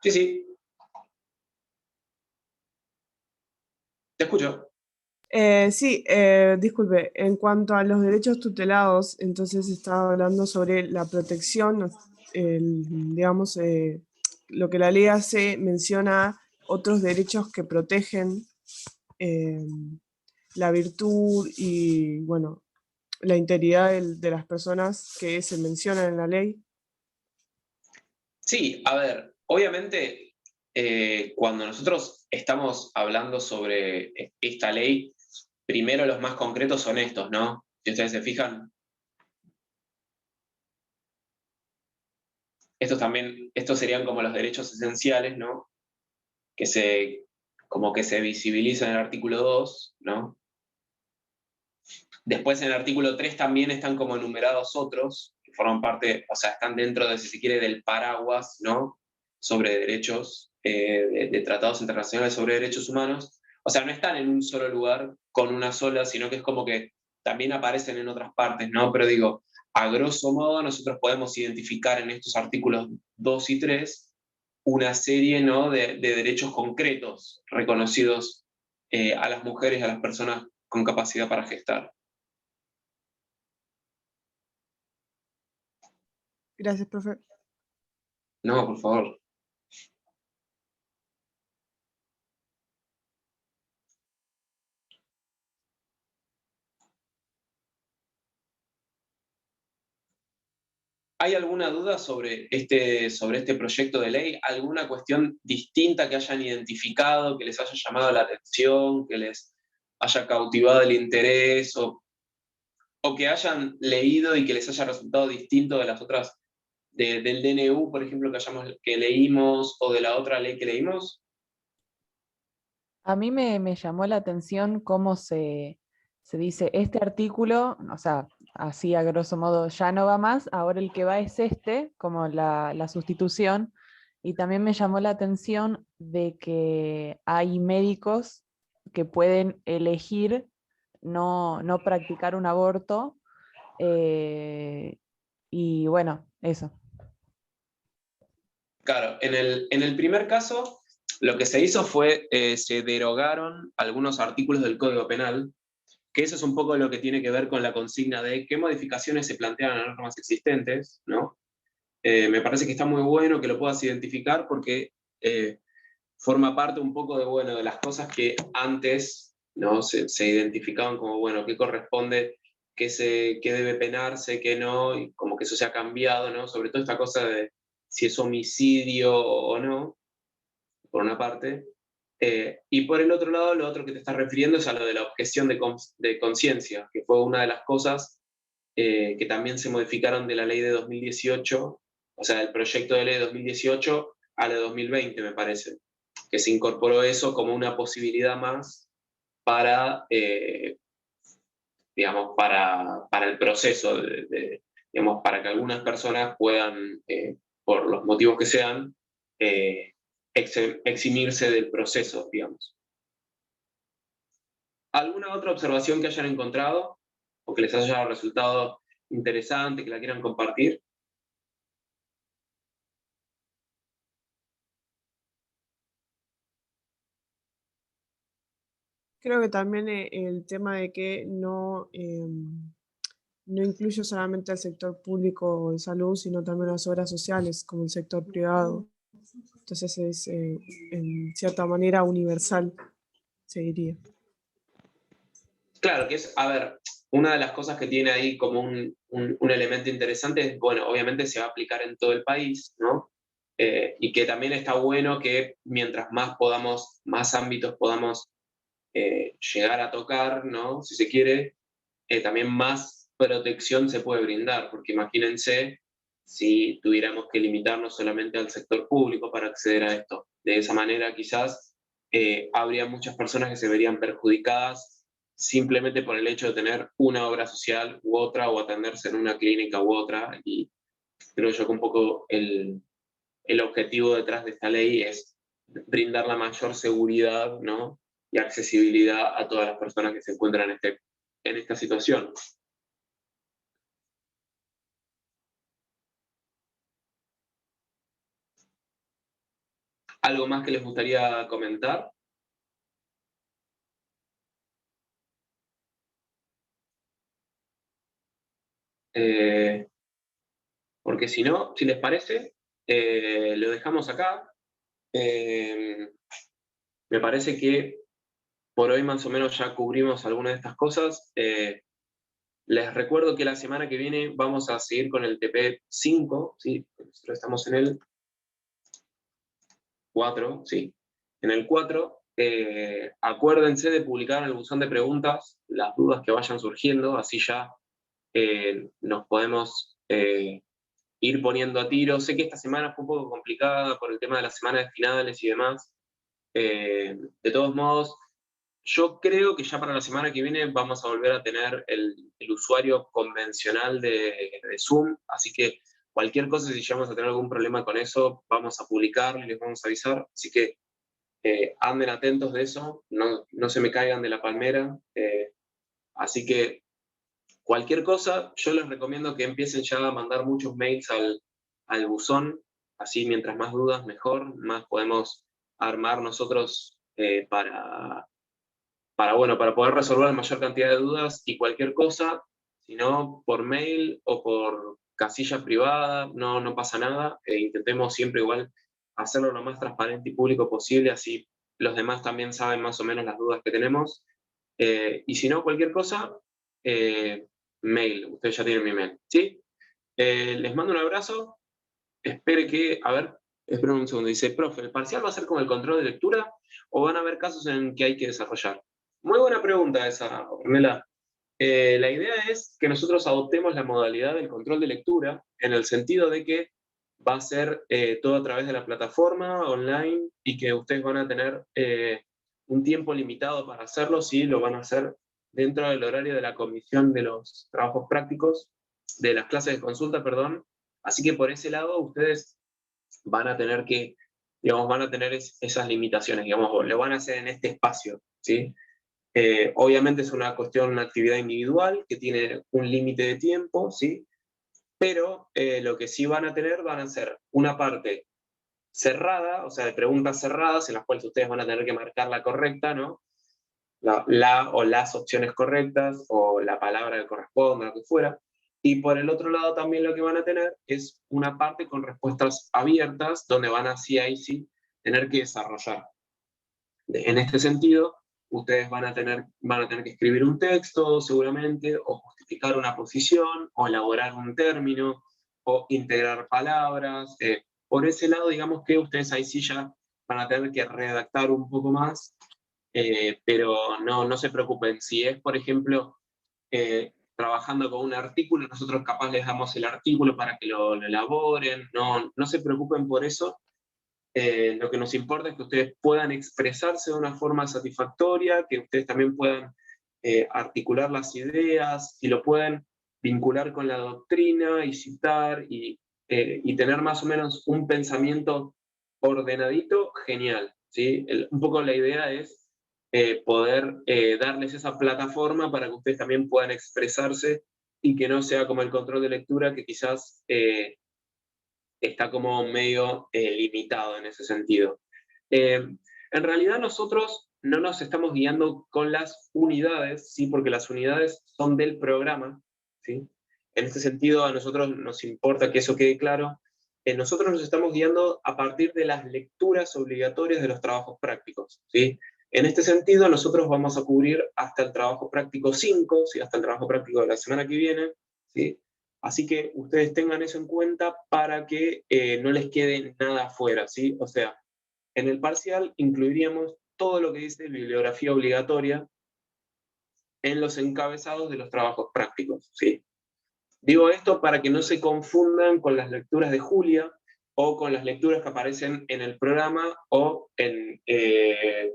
sí, te escucho. Sí, disculpe, en cuanto a los derechos tutelados, entonces estaba hablando sobre la protección, digamos, lo que la ley hace, menciona otros derechos que protegen la virtud y, bueno, la integridad de las personas que se mencionan en la ley. Sí, a ver, obviamente, cuando nosotros estamos hablando sobre esta ley, primero los más concretos son estos, ¿no? Si ustedes se fijan, estos serían como los derechos esenciales, ¿no? Como que se visibilizan en el artículo 2, ¿no? Después en el artículo 3 también están como enumerados otros, que forman parte, o sea, están dentro de, si se quiere, del paraguas, ¿no?, sobre derechos, de tratados internacionales sobre derechos humanos. O sea, no están en un solo lugar con una sola, sino que es como que también aparecen en otras partes, ¿no? Pero digo, a grosso modo nosotros podemos identificar en estos artículos 2 y 3 una serie, ¿no?, de derechos concretos reconocidos a las mujeres y a las personas con capacidad para gestar. Gracias, profe. No, por favor. ¿Hay alguna duda sobre este proyecto de ley? ¿Alguna cuestión distinta que hayan identificado, que les haya llamado la atención, que les haya cautivado el interés, o que hayan leído y que les haya resultado distinto de las otras, del DNU, por ejemplo, que leímos, o de la otra ley que leímos? A mí me llamó la atención cómo se dice, este artículo, o sea, así a grosso modo ya no va más, ahora el que va es este, como la sustitución, y también me llamó la atención de que hay médicos que pueden elegir no practicar un aborto, y bueno, eso. Claro, en el primer caso, lo que se hizo fue, se derogaron algunos artículos del Código Penal, que eso es un poco lo que tiene que ver con la consigna de qué modificaciones se plantean a las normas existentes, ¿no? Me parece que está muy bueno que lo puedas identificar porque forma parte un poco de, bueno, de las cosas que antes, ¿no?, se identificaban como, bueno, qué corresponde, qué debe penarse, qué no, y como que eso se ha cambiado, ¿no? Sobre todo esta cosa de si es homicidio o no, por una parte. Y por el otro lado, lo otro que te estás refiriendo es a lo de la objeción de conciencia, que fue una de las cosas que también se modificaron de la ley de 2018, o sea, del proyecto de ley de 2018 a la de 2020, me parece, que se incorporó eso como una posibilidad más para, digamos, para el proceso, digamos, para que algunas personas puedan, por los motivos que sean, eximirse del proceso, digamos. ¿Alguna otra observación que hayan encontrado o que les haya resultado interesante, que la quieran compartir? Creo que también el tema de que no incluye solamente al sector público de salud, sino también a las obras sociales, como el sector privado. Entonces es en cierta manera universal, se diría. Claro, que es, a ver, una de las cosas que tiene ahí como un elemento interesante es, bueno, obviamente se va a aplicar en todo el país, ¿no? Y que también está bueno que mientras más ámbitos podamos llegar a tocar, ¿no?, si se quiere, también más protección se puede brindar, porque imagínense si tuviéramos que limitarnos solamente al sector público para acceder a esto. De esa manera quizás habría muchas personas que se verían perjudicadas simplemente por el hecho de tener una obra social u otra, o atenderse en una clínica u otra, y creo yo que un poco el objetivo detrás de esta ley es brindar la mayor seguridad, ¿no?, y accesibilidad a todas las personas que se encuentran en esta situación. ¿Algo más que les gustaría comentar? Porque si no, si les parece, lo dejamos acá. Me parece que por hoy más o menos ya cubrimos algunas de estas cosas. Les recuerdo que la semana que viene vamos a seguir con el TP5, ¿sí? Nosotros estamos en el 4, ¿sí? En el 4, acuérdense de publicar en el buzón de preguntas las dudas que vayan surgiendo, así ya nos podemos ir poniendo a tiro. Sé que esta semana fue un poco complicada por el tema de la semana de finales y demás. De todos modos, yo creo que ya para la semana que viene vamos a volver a tener el usuario convencional de Zoom, así que cualquier cosa, si llegamos a tener algún problema con eso, vamos a publicar y les vamos a avisar. Así que anden atentos de eso, no se me caigan de la palmera. Así que cualquier cosa, yo les recomiendo que empiecen ya a mandar muchos mails al buzón, así mientras más dudas mejor, más podemos armar nosotros para poder resolver la mayor cantidad de dudas y cualquier cosa, si no por mail o por casilla privada, no pasa nada. Intentemos siempre igual hacerlo lo más transparente y público posible, así los demás también saben más o menos las dudas que tenemos. Y si no, cualquier cosa, mail, ustedes ya tienen mi mail, ¿sí? Les mando un abrazo, esperen un segundo, dice, profe, ¿el parcial va a ser como el control de lectura o van a haber casos en que hay que desarrollar? Muy buena pregunta esa, Ornella. La idea es que nosotros adoptemos la modalidad del control de lectura en el sentido de que va a ser todo a través de la plataforma online y que ustedes van a tener un tiempo limitado para hacerlo, sí, lo van a hacer dentro del horario de la comisión de los trabajos prácticos, de las clases de consulta, perdón. Así que por ese lado ustedes van a tener que, digamos, van a tener esas limitaciones, digamos, lo van a hacer en este espacio, ¿sí? Obviamente es una cuestión, una actividad individual que tiene un límite de tiempo, ¿sí? Pero lo que sí van a ser una parte cerrada, o sea, de preguntas cerradas en las cuales ustedes van a tener que marcar la correcta, ¿no? La o las opciones correctas, o la palabra que corresponda, lo que fuera. Y por el otro lado también lo que van a tener es una parte con respuestas abiertas, donde van ahí sí tener que desarrollar. En este sentido, ustedes van a tener que escribir un texto, seguramente, o justificar una posición, o elaborar un término, o integrar palabras. Por ese lado, digamos que ustedes ahí sí ya van a tener que redactar un poco más, pero no se preocupen. Si es, por ejemplo, trabajando con un artículo, nosotros capaz les damos el artículo para que lo elaboren, no se preocupen por eso. Lo que nos importa es que ustedes puedan expresarse de una forma satisfactoria, que ustedes también puedan articular las ideas, y lo pueden vincular con la doctrina y citar y tener más o menos un pensamiento ordenadito, genial, ¿sí? Un poco la idea es poder darles esa plataforma para que ustedes también puedan expresarse y que no sea como el control de lectura, que quizás está como medio limitado en ese sentido. En realidad nosotros no nos estamos guiando con las unidades, ¿sí? Porque las unidades son del programa, ¿sí? En este sentido a nosotros nos importa que eso quede claro. Nosotros nos estamos guiando a partir de las lecturas obligatorias de los trabajos prácticos, ¿sí? En este sentido nosotros vamos a cubrir hasta el trabajo práctico 5, ¿sí? Hasta el trabajo práctico de la semana que viene, ¿sí? Así que ustedes tengan eso en cuenta para que no les quede nada afuera, ¿sí? O sea, en el parcial incluiríamos todo lo que dice bibliografía obligatoria en los encabezados de los trabajos prácticos, ¿sí? Digo esto para que no se confundan con las lecturas de Julia o con las lecturas que aparecen en el programa o que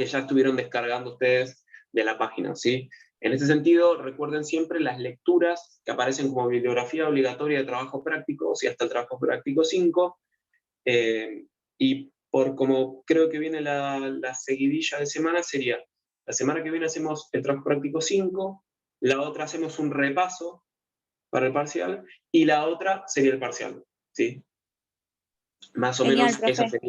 ya estuvieron descargando ustedes de la página, ¿sí? En ese sentido, recuerden siempre las lecturas que aparecen como bibliografía obligatoria de trabajo práctico, o sea, hasta el trabajo práctico 5, y por como creo que viene la seguidilla de semana, sería, la semana que viene hacemos el trabajo práctico 5, la otra hacemos un repaso para el parcial, y la otra sería el parcial, ¿sí? Más o Genial, menos profe.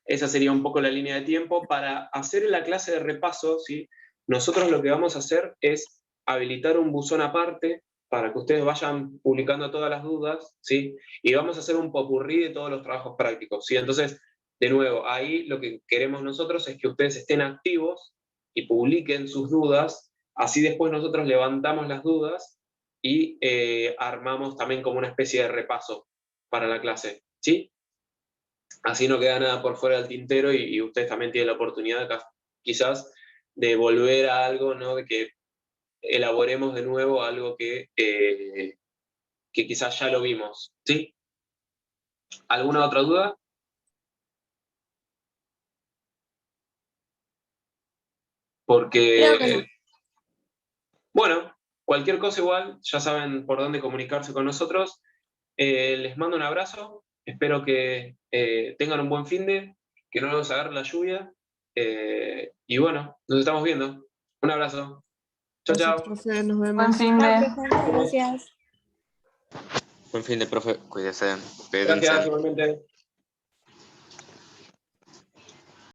esa sería un poco la línea de tiempo. Para hacer la clase de repaso, ¿sí? Nosotros lo que vamos a hacer es habilitar un buzón aparte para que ustedes vayan publicando todas las dudas, ¿sí? Y vamos a hacer un popurrí de todos los trabajos prácticos, ¿sí? Entonces, de nuevo, ahí lo que queremos nosotros es que ustedes estén activos y publiquen sus dudas, así después nosotros levantamos las dudas y armamos también como una especie de repaso para la clase, ¿sí? Así no queda nada por fuera del tintero y ustedes también tienen la oportunidad quizás de volver a algo, ¿no? De que elaboremos de nuevo algo que quizás ya lo vimos, ¿sí? ¿Alguna otra duda? Creo que no. Porque, bueno, cualquier cosa igual, ya saben por dónde comunicarse con nosotros. Les mando un abrazo, espero que tengan un buen finde, que no nos agarre la lluvia, y bueno, nos estamos viendo. Un abrazo. Chao, Gracias, chao. profe, nos vemos. Buen fin de. Gracias. Buen fin de profe, cuídese. Gracias, igualmente.